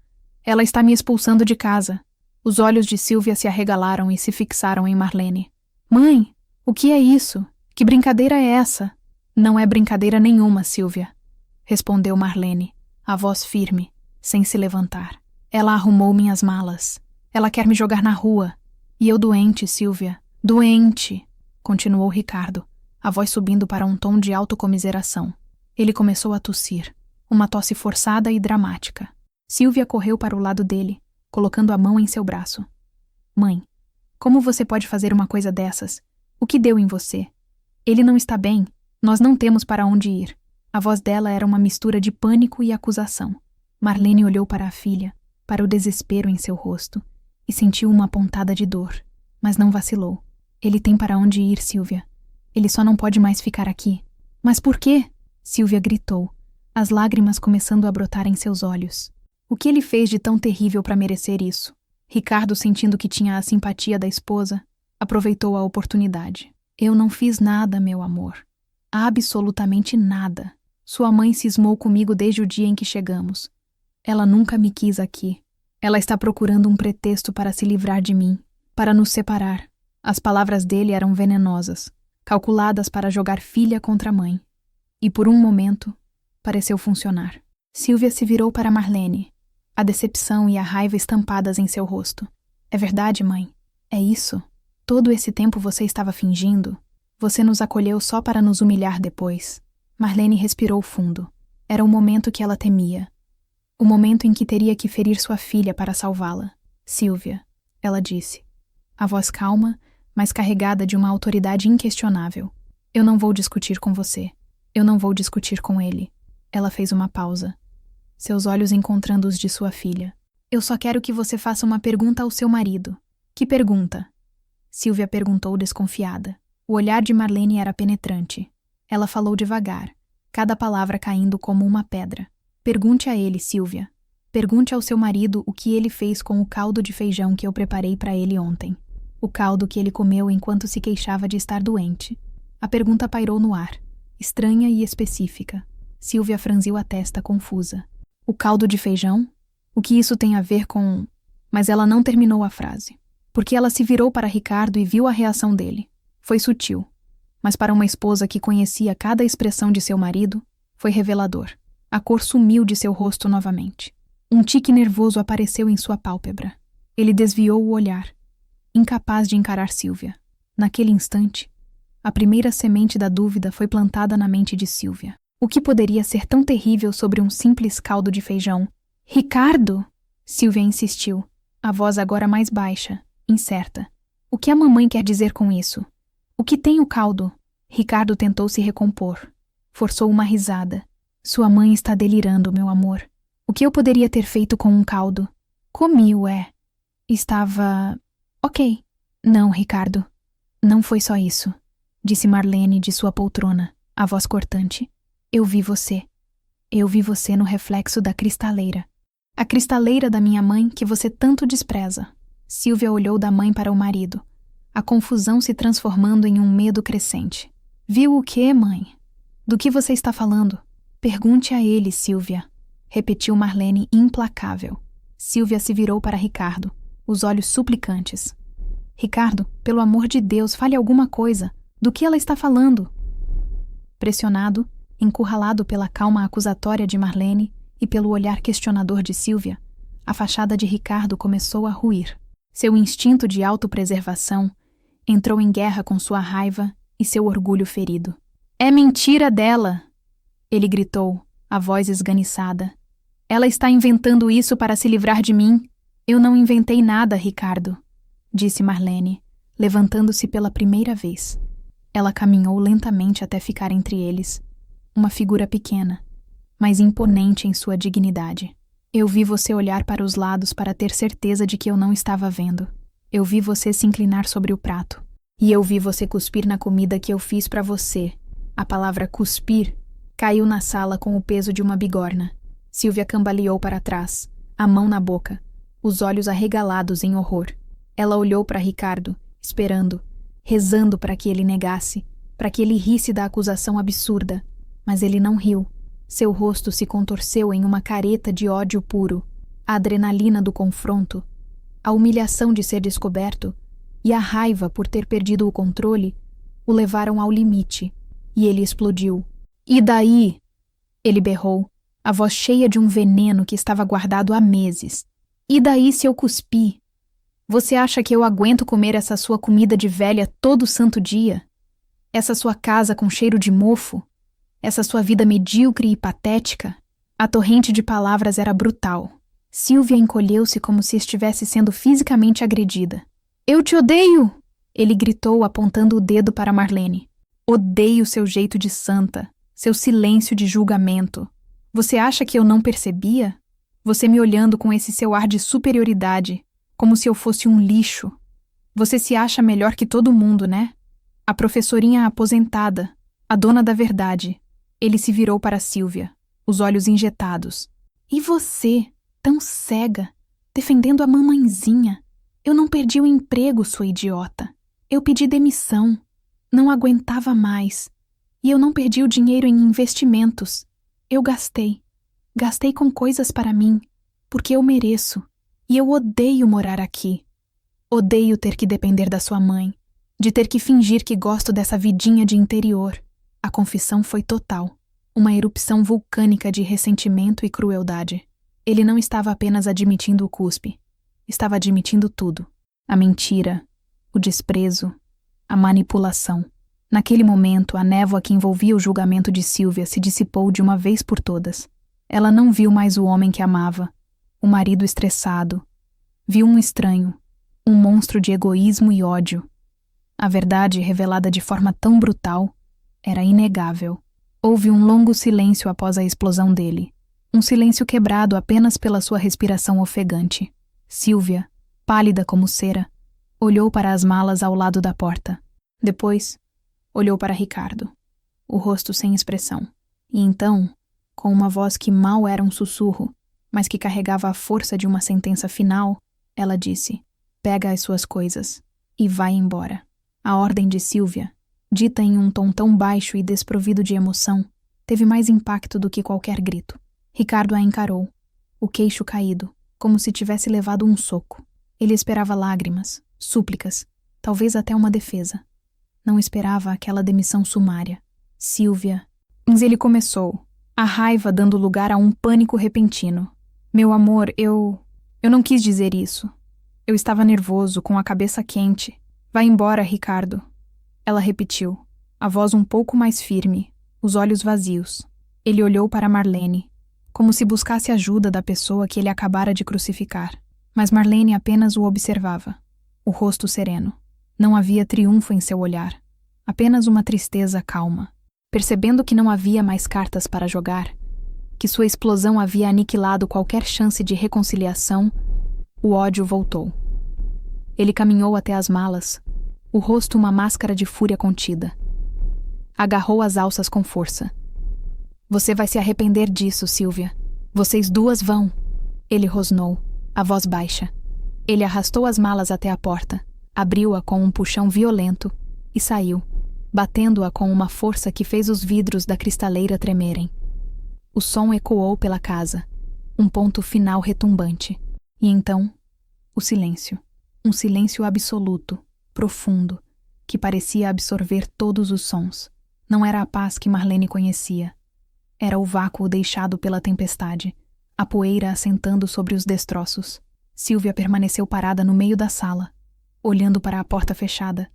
Ela está me expulsando de casa. Os olhos de Sílvia se arregalaram e se fixaram em Marlene. Mãe, o que é isso? Que brincadeira é essa? Não é brincadeira nenhuma, Sílvia, respondeu Marlene, a voz firme, sem se levantar. Ela arrumou minhas malas. Ela quer me jogar na rua. E eu doente, Silvia. Doente! Continuou Ricardo, a voz subindo para um tom de autocomiseração. Ele começou a tossir. Uma tosse forçada e dramática. Silvia correu para o lado dele, colocando a mão em seu braço. Mãe, como você pode fazer uma coisa dessas? O que deu em você? Ele não está bem. Nós não temos para onde ir. A voz dela era uma mistura de pânico e acusação. Marlene olhou para a filha, para o desespero em seu rosto, e sentiu uma pontada de dor, mas não vacilou. Ele tem para onde ir, Silvia. Ele só não pode mais ficar aqui. Mas por quê? Silvia gritou, as lágrimas começando a brotar em seus olhos. O que ele fez de tão terrível para merecer isso? Ricardo, sentindo que tinha a simpatia da esposa, aproveitou a oportunidade. Eu não fiz nada, meu amor. Absolutamente nada. Sua mãe cismou comigo desde o dia em que chegamos. Ela nunca me quis aqui. Ela está procurando um pretexto para se livrar de mim, para nos separar. As palavras dele eram venenosas, calculadas para jogar filha contra mãe. E por um momento, pareceu funcionar. Silvia se virou para Marlene, a decepção e a raiva estampadas em seu rosto. É verdade, mãe? É isso? Todo esse tempo você estava fingindo? Você nos acolheu só para nos humilhar depois. Marlene respirou fundo. Era o momento que ela temia. O momento em que teria que ferir sua filha para salvá-la. Silvia, ela disse. A voz calma, mas carregada de uma autoridade inquestionável. Eu não vou discutir com você. Eu não vou discutir com ele. Ela fez uma pausa, seus olhos encontrando os de sua filha. Eu só quero que você faça uma pergunta ao seu marido. Que pergunta? Silvia perguntou desconfiada. O olhar de Marlene era penetrante. Ela falou devagar, cada palavra caindo como uma pedra. Pergunte a ele, Silvia. Pergunte ao seu marido o que ele fez com o caldo de feijão que eu preparei para ele ontem. O caldo que ele comeu enquanto se queixava de estar doente. A pergunta pairou no ar, estranha e específica. Silvia franziu a testa, confusa. O caldo de feijão? O que isso tem a ver com... Mas ela não terminou a frase, porque ela se virou para Ricardo e viu a reação dele. Foi sutil, mas para uma esposa que conhecia cada expressão de seu marido, foi revelador. A cor sumiu de seu rosto novamente. Um tique nervoso apareceu em sua pálpebra. Ele desviou o olhar, incapaz de encarar Silvia. Naquele instante, a primeira semente da dúvida foi plantada na mente de Silvia. O que poderia ser tão terrível sobre um simples caldo de feijão? Ricardo! Silvia insistiu, a voz agora mais baixa, incerta. O que a mamãe quer dizer com isso? O que tem o caldo? Ricardo tentou se recompor. Forçou uma risada. Sua mãe está delirando, meu amor. O que eu poderia ter feito com um caldo? Comi-o, Estava... Ok. Não, Ricardo. Não foi só isso, disse Marlene de sua poltrona, a voz cortante. Eu vi você. Eu vi você no reflexo da cristaleira. A cristaleira da minha mãe que você tanto despreza. Silvia olhou da mãe para o marido, a confusão se transformando em um medo crescente. Viu o quê, mãe? Do que você está falando? Pergunte a ele, Silvia, repetiu Marlene implacável. Silvia se virou para Ricardo, os olhos suplicantes. Ricardo, pelo amor de Deus, fale alguma coisa. Do que ela está falando? Pressionado, encurralado pela calma acusatória de Marlene e pelo olhar questionador de Silvia, a fachada de Ricardo começou a ruir. Seu instinto de autopreservação entrou em guerra com sua raiva e seu orgulho ferido. É mentira dela! Ele gritou, a voz esganiçada. Ela está inventando isso para se livrar de mim. Eu não inventei nada, Ricardo, disse Marlene, levantando-se pela primeira vez. Ela caminhou lentamente até ficar entre eles, uma figura pequena, mas imponente em sua dignidade. Eu vi você olhar para os lados para ter certeza de que eu não estava vendo. Eu vi você se inclinar sobre o prato. E eu vi você cuspir na comida que eu fiz para você. A palavra cuspir caiu na sala com o peso de uma bigorna. Silvia cambaleou para trás, a mão na boca, os olhos arregalados em horror. Ela olhou para Ricardo, esperando, rezando para que ele negasse, para que ele risse da acusação absurda. Mas ele não riu. Seu rosto se contorceu em uma careta de ódio puro. A adrenalina do confronto, a humilhação de ser descoberto e a raiva por ter perdido o controle o levaram ao limite, e ele explodiu. E daí? Ele berrou, a voz cheia de um veneno que estava guardado há meses. E daí se eu cuspi? Você acha que eu aguento comer essa sua comida de velha todo santo dia? Essa sua casa com cheiro de mofo? Essa sua vida medíocre e patética? A torrente de palavras era brutal. Sylvia encolheu-se como se estivesse sendo fisicamente agredida. Eu te odeio! Ele gritou, apontando o dedo para Marlene. Odeio seu jeito de santa, seu silêncio de julgamento. Você acha que eu não percebia? Você me olhando com esse seu ar de superioridade, como se eu fosse um lixo. Você se acha melhor que todo mundo, né? A professorinha aposentada, a dona da verdade. Ele se virou para Sylvia, os olhos injetados. E você, tão cega, defendendo a mamãezinha? Eu não perdi o emprego, sua idiota. Eu pedi demissão. Não aguentava mais. E eu não perdi o dinheiro em investimentos. Eu gastei. Gastei com coisas para mim, porque eu mereço. E eu odeio morar aqui. Odeio ter que depender da sua mãe, de ter que fingir que gosto dessa vidinha de interior. A confissão foi total. Uma erupção vulcânica de ressentimento e crueldade. Ele não estava apenas admitindo o cuspe. Estava admitindo tudo. A mentira, o desprezo, a manipulação. Naquele momento, a névoa que envolvia o julgamento de Sylvia se dissipou de uma vez por todas. Ela não viu mais o homem que amava, o marido estressado. Viu um estranho, um monstro de egoísmo e ódio. A verdade, revelada de forma tão brutal, era inegável. Houve um longo silêncio após a explosão dele. Um silêncio quebrado apenas pela sua respiração ofegante. Sylvia, pálida como cera, olhou para as malas ao lado da porta. Depois, olhou para Ricardo, o rosto sem expressão. E então, com uma voz que mal era um sussurro, mas que carregava a força de uma sentença final, ela disse: pega as suas coisas e vai embora. A ordem de Sylvia, dita em um tom tão baixo e desprovido de emoção, teve mais impacto do que qualquer grito. Ricardo a encarou, o queixo caído, como se tivesse levado um soco. Ele esperava lágrimas, súplicas, talvez até uma defesa. Não esperava aquela demissão sumária. Sylvia. Mas ele começou, a raiva dando lugar a um pânico repentino. Meu amor, eu não quis dizer isso. Eu estava nervoso, com a cabeça quente. Vai embora, Ricardo. Ela repetiu, a voz um pouco mais firme, os olhos vazios. Ele olhou para Marlene, como se buscasse ajuda da pessoa que ele acabara de crucificar. Mas Marlene apenas o observava, o rosto sereno. Não havia triunfo em seu olhar, apenas uma tristeza calma. Percebendo que não havia mais cartas para jogar, que sua explosão havia aniquilado qualquer chance de reconciliação, o ódio voltou. Ele caminhou até as malas, o rosto uma máscara de fúria contida. Agarrou as alças com força. Você vai se arrepender disso, Sylvia. Vocês duas vão. Ele rosnou, a voz baixa. Ele arrastou as malas até a porta, abriu-a com um puxão violento e saiu, batendo-a com uma força que fez os vidros da cristaleira tremerem. O som ecoou pela casa, um ponto final retumbante. E então, o silêncio. Um silêncio absoluto, profundo, que parecia absorver todos os sons. Não era a paz que Marlene conhecia. Era o vácuo deixado pela tempestade, a poeira assentando sobre os destroços. Sylvia permaneceu parada no meio da sala, olhando para a porta fechada,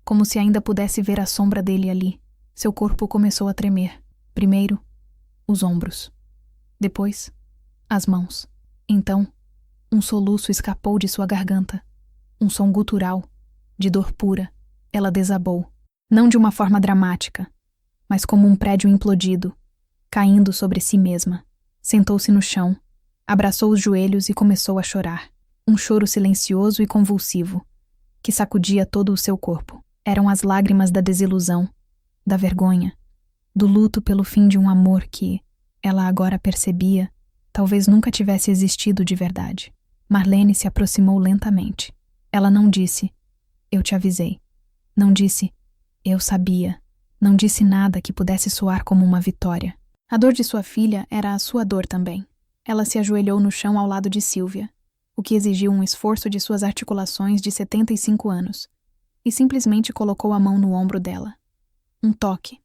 como se ainda pudesse ver a sombra dele ali. Seu corpo começou a tremer. Primeiro, os ombros. Depois, as mãos. Então, um soluço escapou de sua garganta. Um som gutural, de dor pura. Ela desabou. Não de uma forma dramática, mas como um prédio implodido, caindo sobre si mesma. Sentou-se no chão, abraçou os joelhos e começou a chorar. Um choro silencioso e convulsivo, que sacudia todo o seu corpo. Eram as lágrimas da desilusão, da vergonha, do luto pelo fim de um amor que, ela agora percebia, talvez nunca tivesse existido de verdade. Marlene se aproximou lentamente. Ela não disse, eu te avisei. Não disse, eu sabia. Não disse nada que pudesse soar como uma vitória. A dor de sua filha era a sua dor também. Ela se ajoelhou no chão ao lado de Sylvia, o que exigiu um esforço de suas articulações de 75 anos, e simplesmente colocou a mão no ombro dela. Um toque,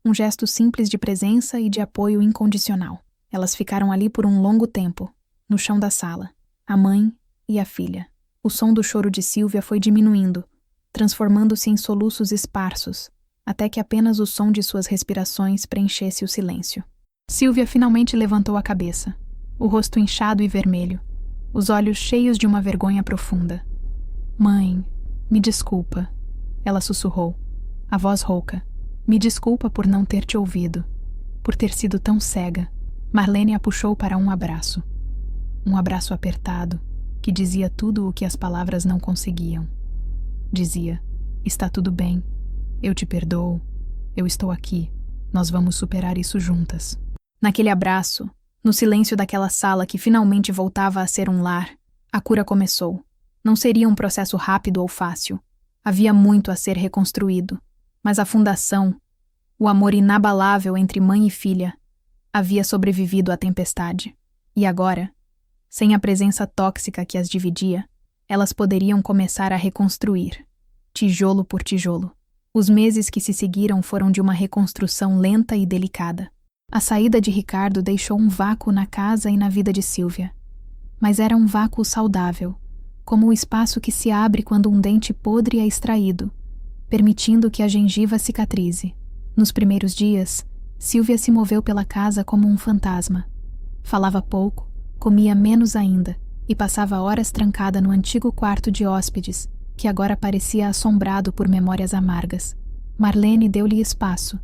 um gesto simples de presença e de apoio incondicional. Elas ficaram ali por um longo tempo, no chão da sala, a mãe e a filha. O som do choro de Sílvia foi diminuindo, transformando-se em soluços esparsos, até que apenas o som de suas respirações preenchesse o silêncio. Sílvia finalmente levantou a cabeça, o rosto inchado e vermelho, os olhos cheios de uma vergonha profunda. Mãe, me desculpa, ela sussurrou, a voz rouca. Me desculpa por não ter te ouvido, por ter sido tão cega. Marlene a puxou para um abraço. Um abraço apertado, que dizia tudo o que as palavras não conseguiam. Dizia, está tudo bem, eu te perdoo, eu estou aqui, nós vamos superar isso juntas. Naquele abraço, no silêncio daquela sala que finalmente voltava a ser um lar, a cura começou. Não seria um processo rápido ou fácil. Havia muito a ser reconstruído, mas a fundação, o amor inabalável entre mãe e filha, havia sobrevivido à tempestade. E agora, sem a presença tóxica que as dividia, elas poderiam começar a reconstruir, tijolo por tijolo. Os meses que se seguiram foram de uma reconstrução lenta e delicada. A saída de Ricardo deixou um vácuo na casa e na vida de Sílvia. Mas era um vácuo saudável, como o espaço que se abre quando um dente podre é extraído, permitindo que a gengiva cicatrize. Nos primeiros dias, Sílvia se moveu pela casa como um fantasma. Falava pouco, comia menos ainda e passava horas trancada no antigo quarto de hóspedes, que agora parecia assombrado por memórias amargas. Marlene deu-lhe espaço,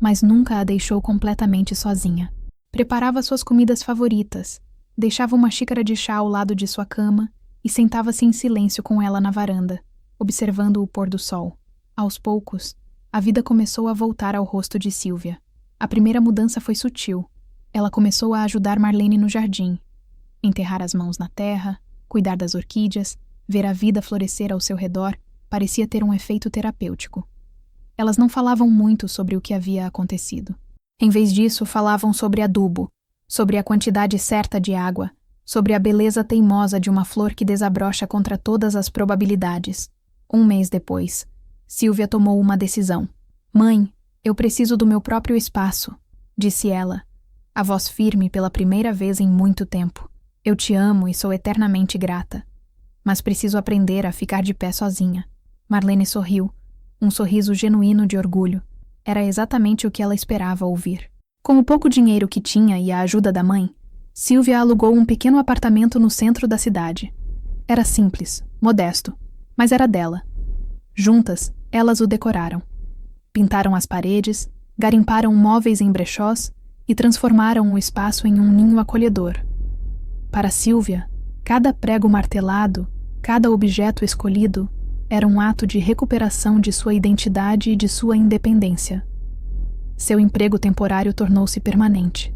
mas nunca a deixou completamente sozinha. Preparava suas comidas favoritas, deixava uma xícara de chá ao lado de sua cama e sentava-se em silêncio com ela na varanda, observando o pôr do sol. Aos poucos, a vida começou a voltar ao rosto de Sílvia. A primeira mudança foi sutil. Ela começou a ajudar Marlene no jardim, enterrar as mãos na terra, cuidar das orquídeas, ver a vida florescer ao seu redor, parecia ter um efeito terapêutico. Elas não falavam muito sobre o que havia acontecido. Em vez disso, falavam sobre adubo, sobre a quantidade certa de água, sobre a beleza teimosa de uma flor que desabrocha contra todas as probabilidades. Um mês depois, Sílvia tomou uma decisão. Mãe, eu preciso do meu próprio espaço, disse ela, a voz firme pela primeira vez em muito tempo. Eu te amo e sou eternamente grata, mas preciso aprender a ficar de pé sozinha. Marlene sorriu, um sorriso genuíno de orgulho. Era exatamente o que ela esperava ouvir. Com o pouco dinheiro que tinha e a ajuda da mãe, Sílvia alugou um pequeno apartamento no centro da cidade. Era simples, modesto, mas era dela. Juntas, elas o decoraram. Pintaram as paredes, garimparam móveis em brechós e transformaram o espaço em um ninho acolhedor. Para Sílvia, cada prego martelado, cada objeto escolhido, era um ato de recuperação de sua identidade e de sua independência. Seu emprego temporário tornou-se permanente.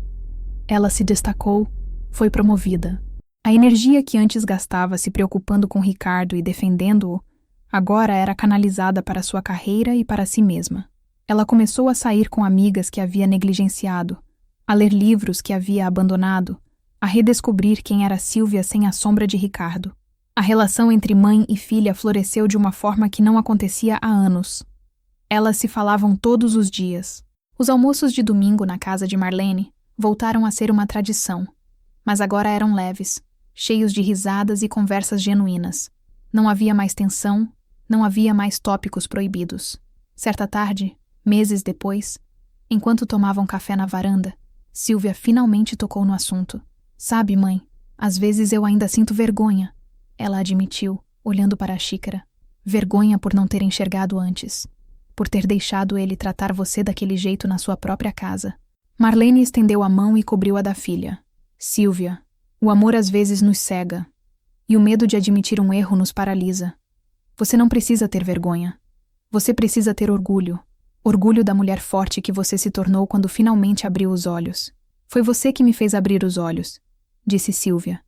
Ela se destacou, foi promovida. A energia que antes gastava se preocupando com Ricardo e defendendo-o, agora era canalizada para sua carreira e para si mesma. Ela começou a sair com amigas que havia negligenciado, a ler livros que havia abandonado, a redescobrir quem era Sílvia sem a sombra de Ricardo. A relação entre mãe e filha floresceu de uma forma que não acontecia há anos. Elas se falavam todos os dias. Os almoços de domingo na casa de Marlene voltaram a ser uma tradição, mas agora eram leves, cheios de risadas e conversas genuínas. Não havia mais tensão, não havia mais tópicos proibidos. Certa tarde, meses depois, enquanto tomavam café na varanda, Sílvia finalmente tocou no assunto. Sabe, mãe, às vezes eu ainda sinto vergonha, ela admitiu, olhando para a xícara. Vergonha por não ter enxergado antes, por ter deixado ele tratar você daquele jeito na sua própria casa. Marlene estendeu a mão e cobriu a da filha. Sílvia, o amor às vezes nos cega, e o medo de admitir um erro nos paralisa. Você não precisa ter vergonha. Você precisa ter orgulho. Orgulho da mulher forte que você se tornou quando finalmente abriu os olhos. Foi você que me fez abrir os olhos, disse Sílvia,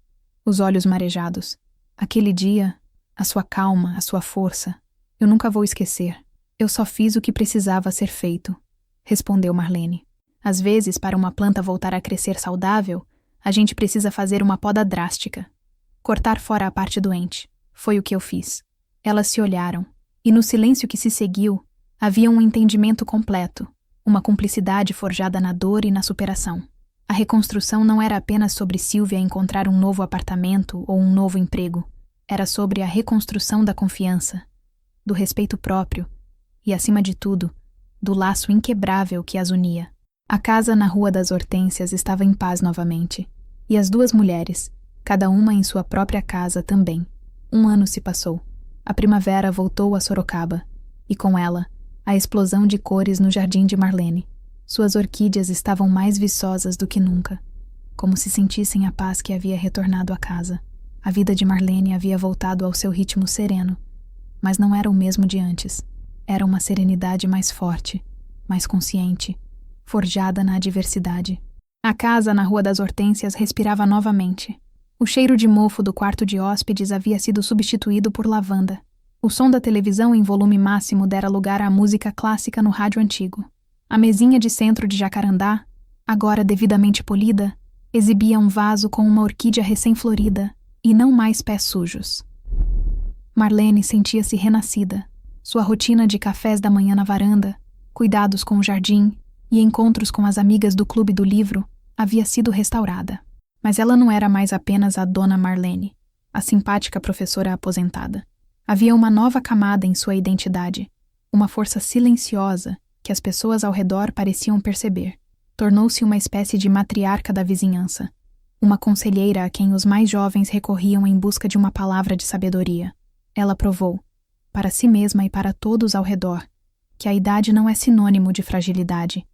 os olhos marejados. Aquele dia, a sua calma, a sua força, eu nunca vou esquecer. Eu só fiz o que precisava ser feito, respondeu Marlene. Às vezes, para uma planta voltar a crescer saudável, a gente precisa fazer uma poda drástica. Cortar fora a parte doente. Foi o que eu fiz. Elas se olharam, e no silêncio que se seguiu, havia um entendimento completo, uma cumplicidade forjada na dor e na superação. A reconstrução não era apenas sobre Silvia encontrar um novo apartamento ou um novo emprego. Era sobre a reconstrução da confiança, do respeito próprio e, acima de tudo, do laço inquebrável que as unia. A casa na Rua das Hortênsias estava em paz novamente, e as duas mulheres, cada uma em sua própria casa também. 1 ano se passou. A primavera voltou a Sorocaba, e com ela, a explosão de cores no jardim de Marlene. Suas orquídeas estavam mais viçosas do que nunca, como se sentissem a paz que havia retornado à casa. A vida de Marlene havia voltado ao seu ritmo sereno, mas não era o mesmo de antes. Era uma serenidade mais forte, mais consciente, forjada na adversidade. A casa na Rua das Hortênsias respirava novamente. O cheiro de mofo do quarto de hóspedes havia sido substituído por lavanda. O som da televisão em volume máximo dera lugar à música clássica no rádio antigo. A mesinha de centro de jacarandá, agora devidamente polida, exibia um vaso com uma orquídea recém-florida e não mais pés sujos. Marlene sentia-se renascida. Sua rotina de cafés da manhã na varanda, cuidados com o jardim e encontros com as amigas do Clube do Livro havia sido restaurada. Mas ela não era mais apenas a Dona Marlene, a simpática professora aposentada. Havia uma nova camada em sua identidade, uma força silenciosa que as pessoas ao redor pareciam perceber. Tornou-se uma espécie de matriarca da vizinhança, uma conselheira a quem os mais jovens recorriam em busca de uma palavra de sabedoria. Ela provou, para si mesma e para todos ao redor, que a idade não é sinônimo de fragilidade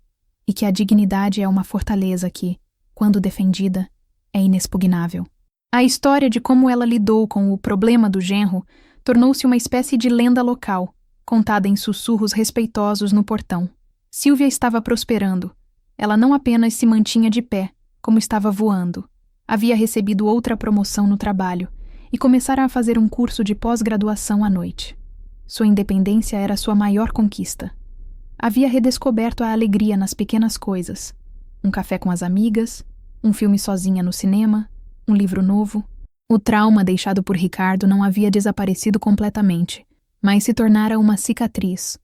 e que a dignidade é uma fortaleza que, quando defendida, é inexpugnável. A história de como ela lidou com o problema do genro tornou-se uma espécie de lenda local, contada em sussurros respeitosos no portão. Silvia estava prosperando. Ela não apenas se mantinha de pé, como estava voando. Havia recebido outra promoção no trabalho e começara a fazer um curso de pós-graduação à noite. Sua independência era sua maior conquista. Havia redescoberto a alegria nas pequenas coisas. Um café com as amigas, um filme sozinha no cinema, um livro novo. O trauma deixado por Ricardo não havia desaparecido completamente, mas se tornara uma cicatriz,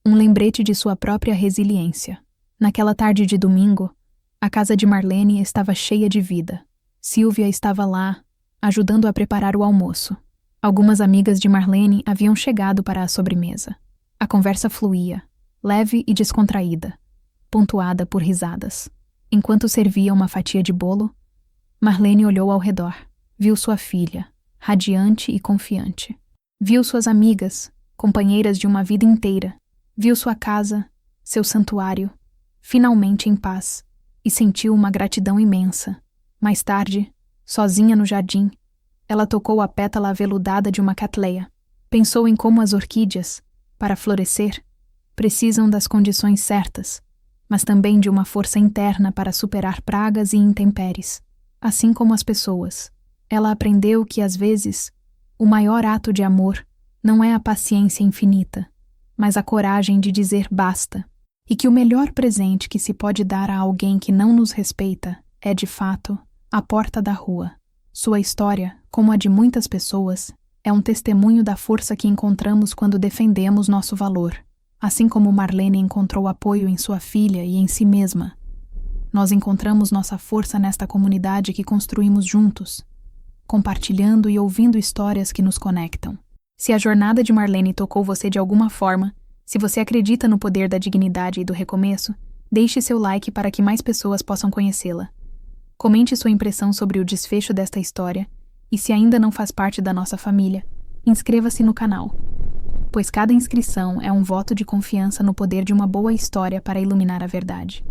um lembrete de sua própria resiliência. Naquela tarde de domingo, a casa de Marlene estava cheia de vida. Silvia estava lá, ajudando a preparar o almoço. Algumas amigas de Marlene haviam chegado para a sobremesa. A conversa fluía, leve e descontraída, pontuada por risadas. Enquanto servia uma fatia de bolo, Marlene olhou ao redor. Viu sua filha, radiante e confiante. Viu suas amigas, companheiras de uma vida inteira. Viu sua casa, seu santuário, finalmente em paz, e sentiu uma gratidão imensa. Mais tarde, sozinha no jardim, ela tocou a pétala aveludada de uma catleia. Pensou em como as orquídeas, para florescer, precisam das condições certas, mas também de uma força interna para superar pragas e intempéries, assim como as pessoas. Ela aprendeu que, às vezes, o maior ato de amor não é a paciência infinita, mas a coragem de dizer basta, e que o melhor presente que se pode dar a alguém que não nos respeita é, de fato, a porta da rua. Sua história, como a de muitas pessoas, é um testemunho da força que encontramos quando defendemos nosso valor. Assim como Marlene encontrou apoio em sua filha e em si mesma, nós encontramos nossa força nesta comunidade que construímos juntos, compartilhando e ouvindo histórias que nos conectam. Se a jornada de Marlene tocou você de alguma forma, se você acredita no poder da dignidade e do recomeço, deixe seu like para que mais pessoas possam conhecê-la. Comente sua impressão sobre o desfecho desta história e, se ainda não faz parte da nossa família, inscreva-se no canal, pois cada inscrição é um voto de confiança no poder de uma boa história para iluminar a verdade.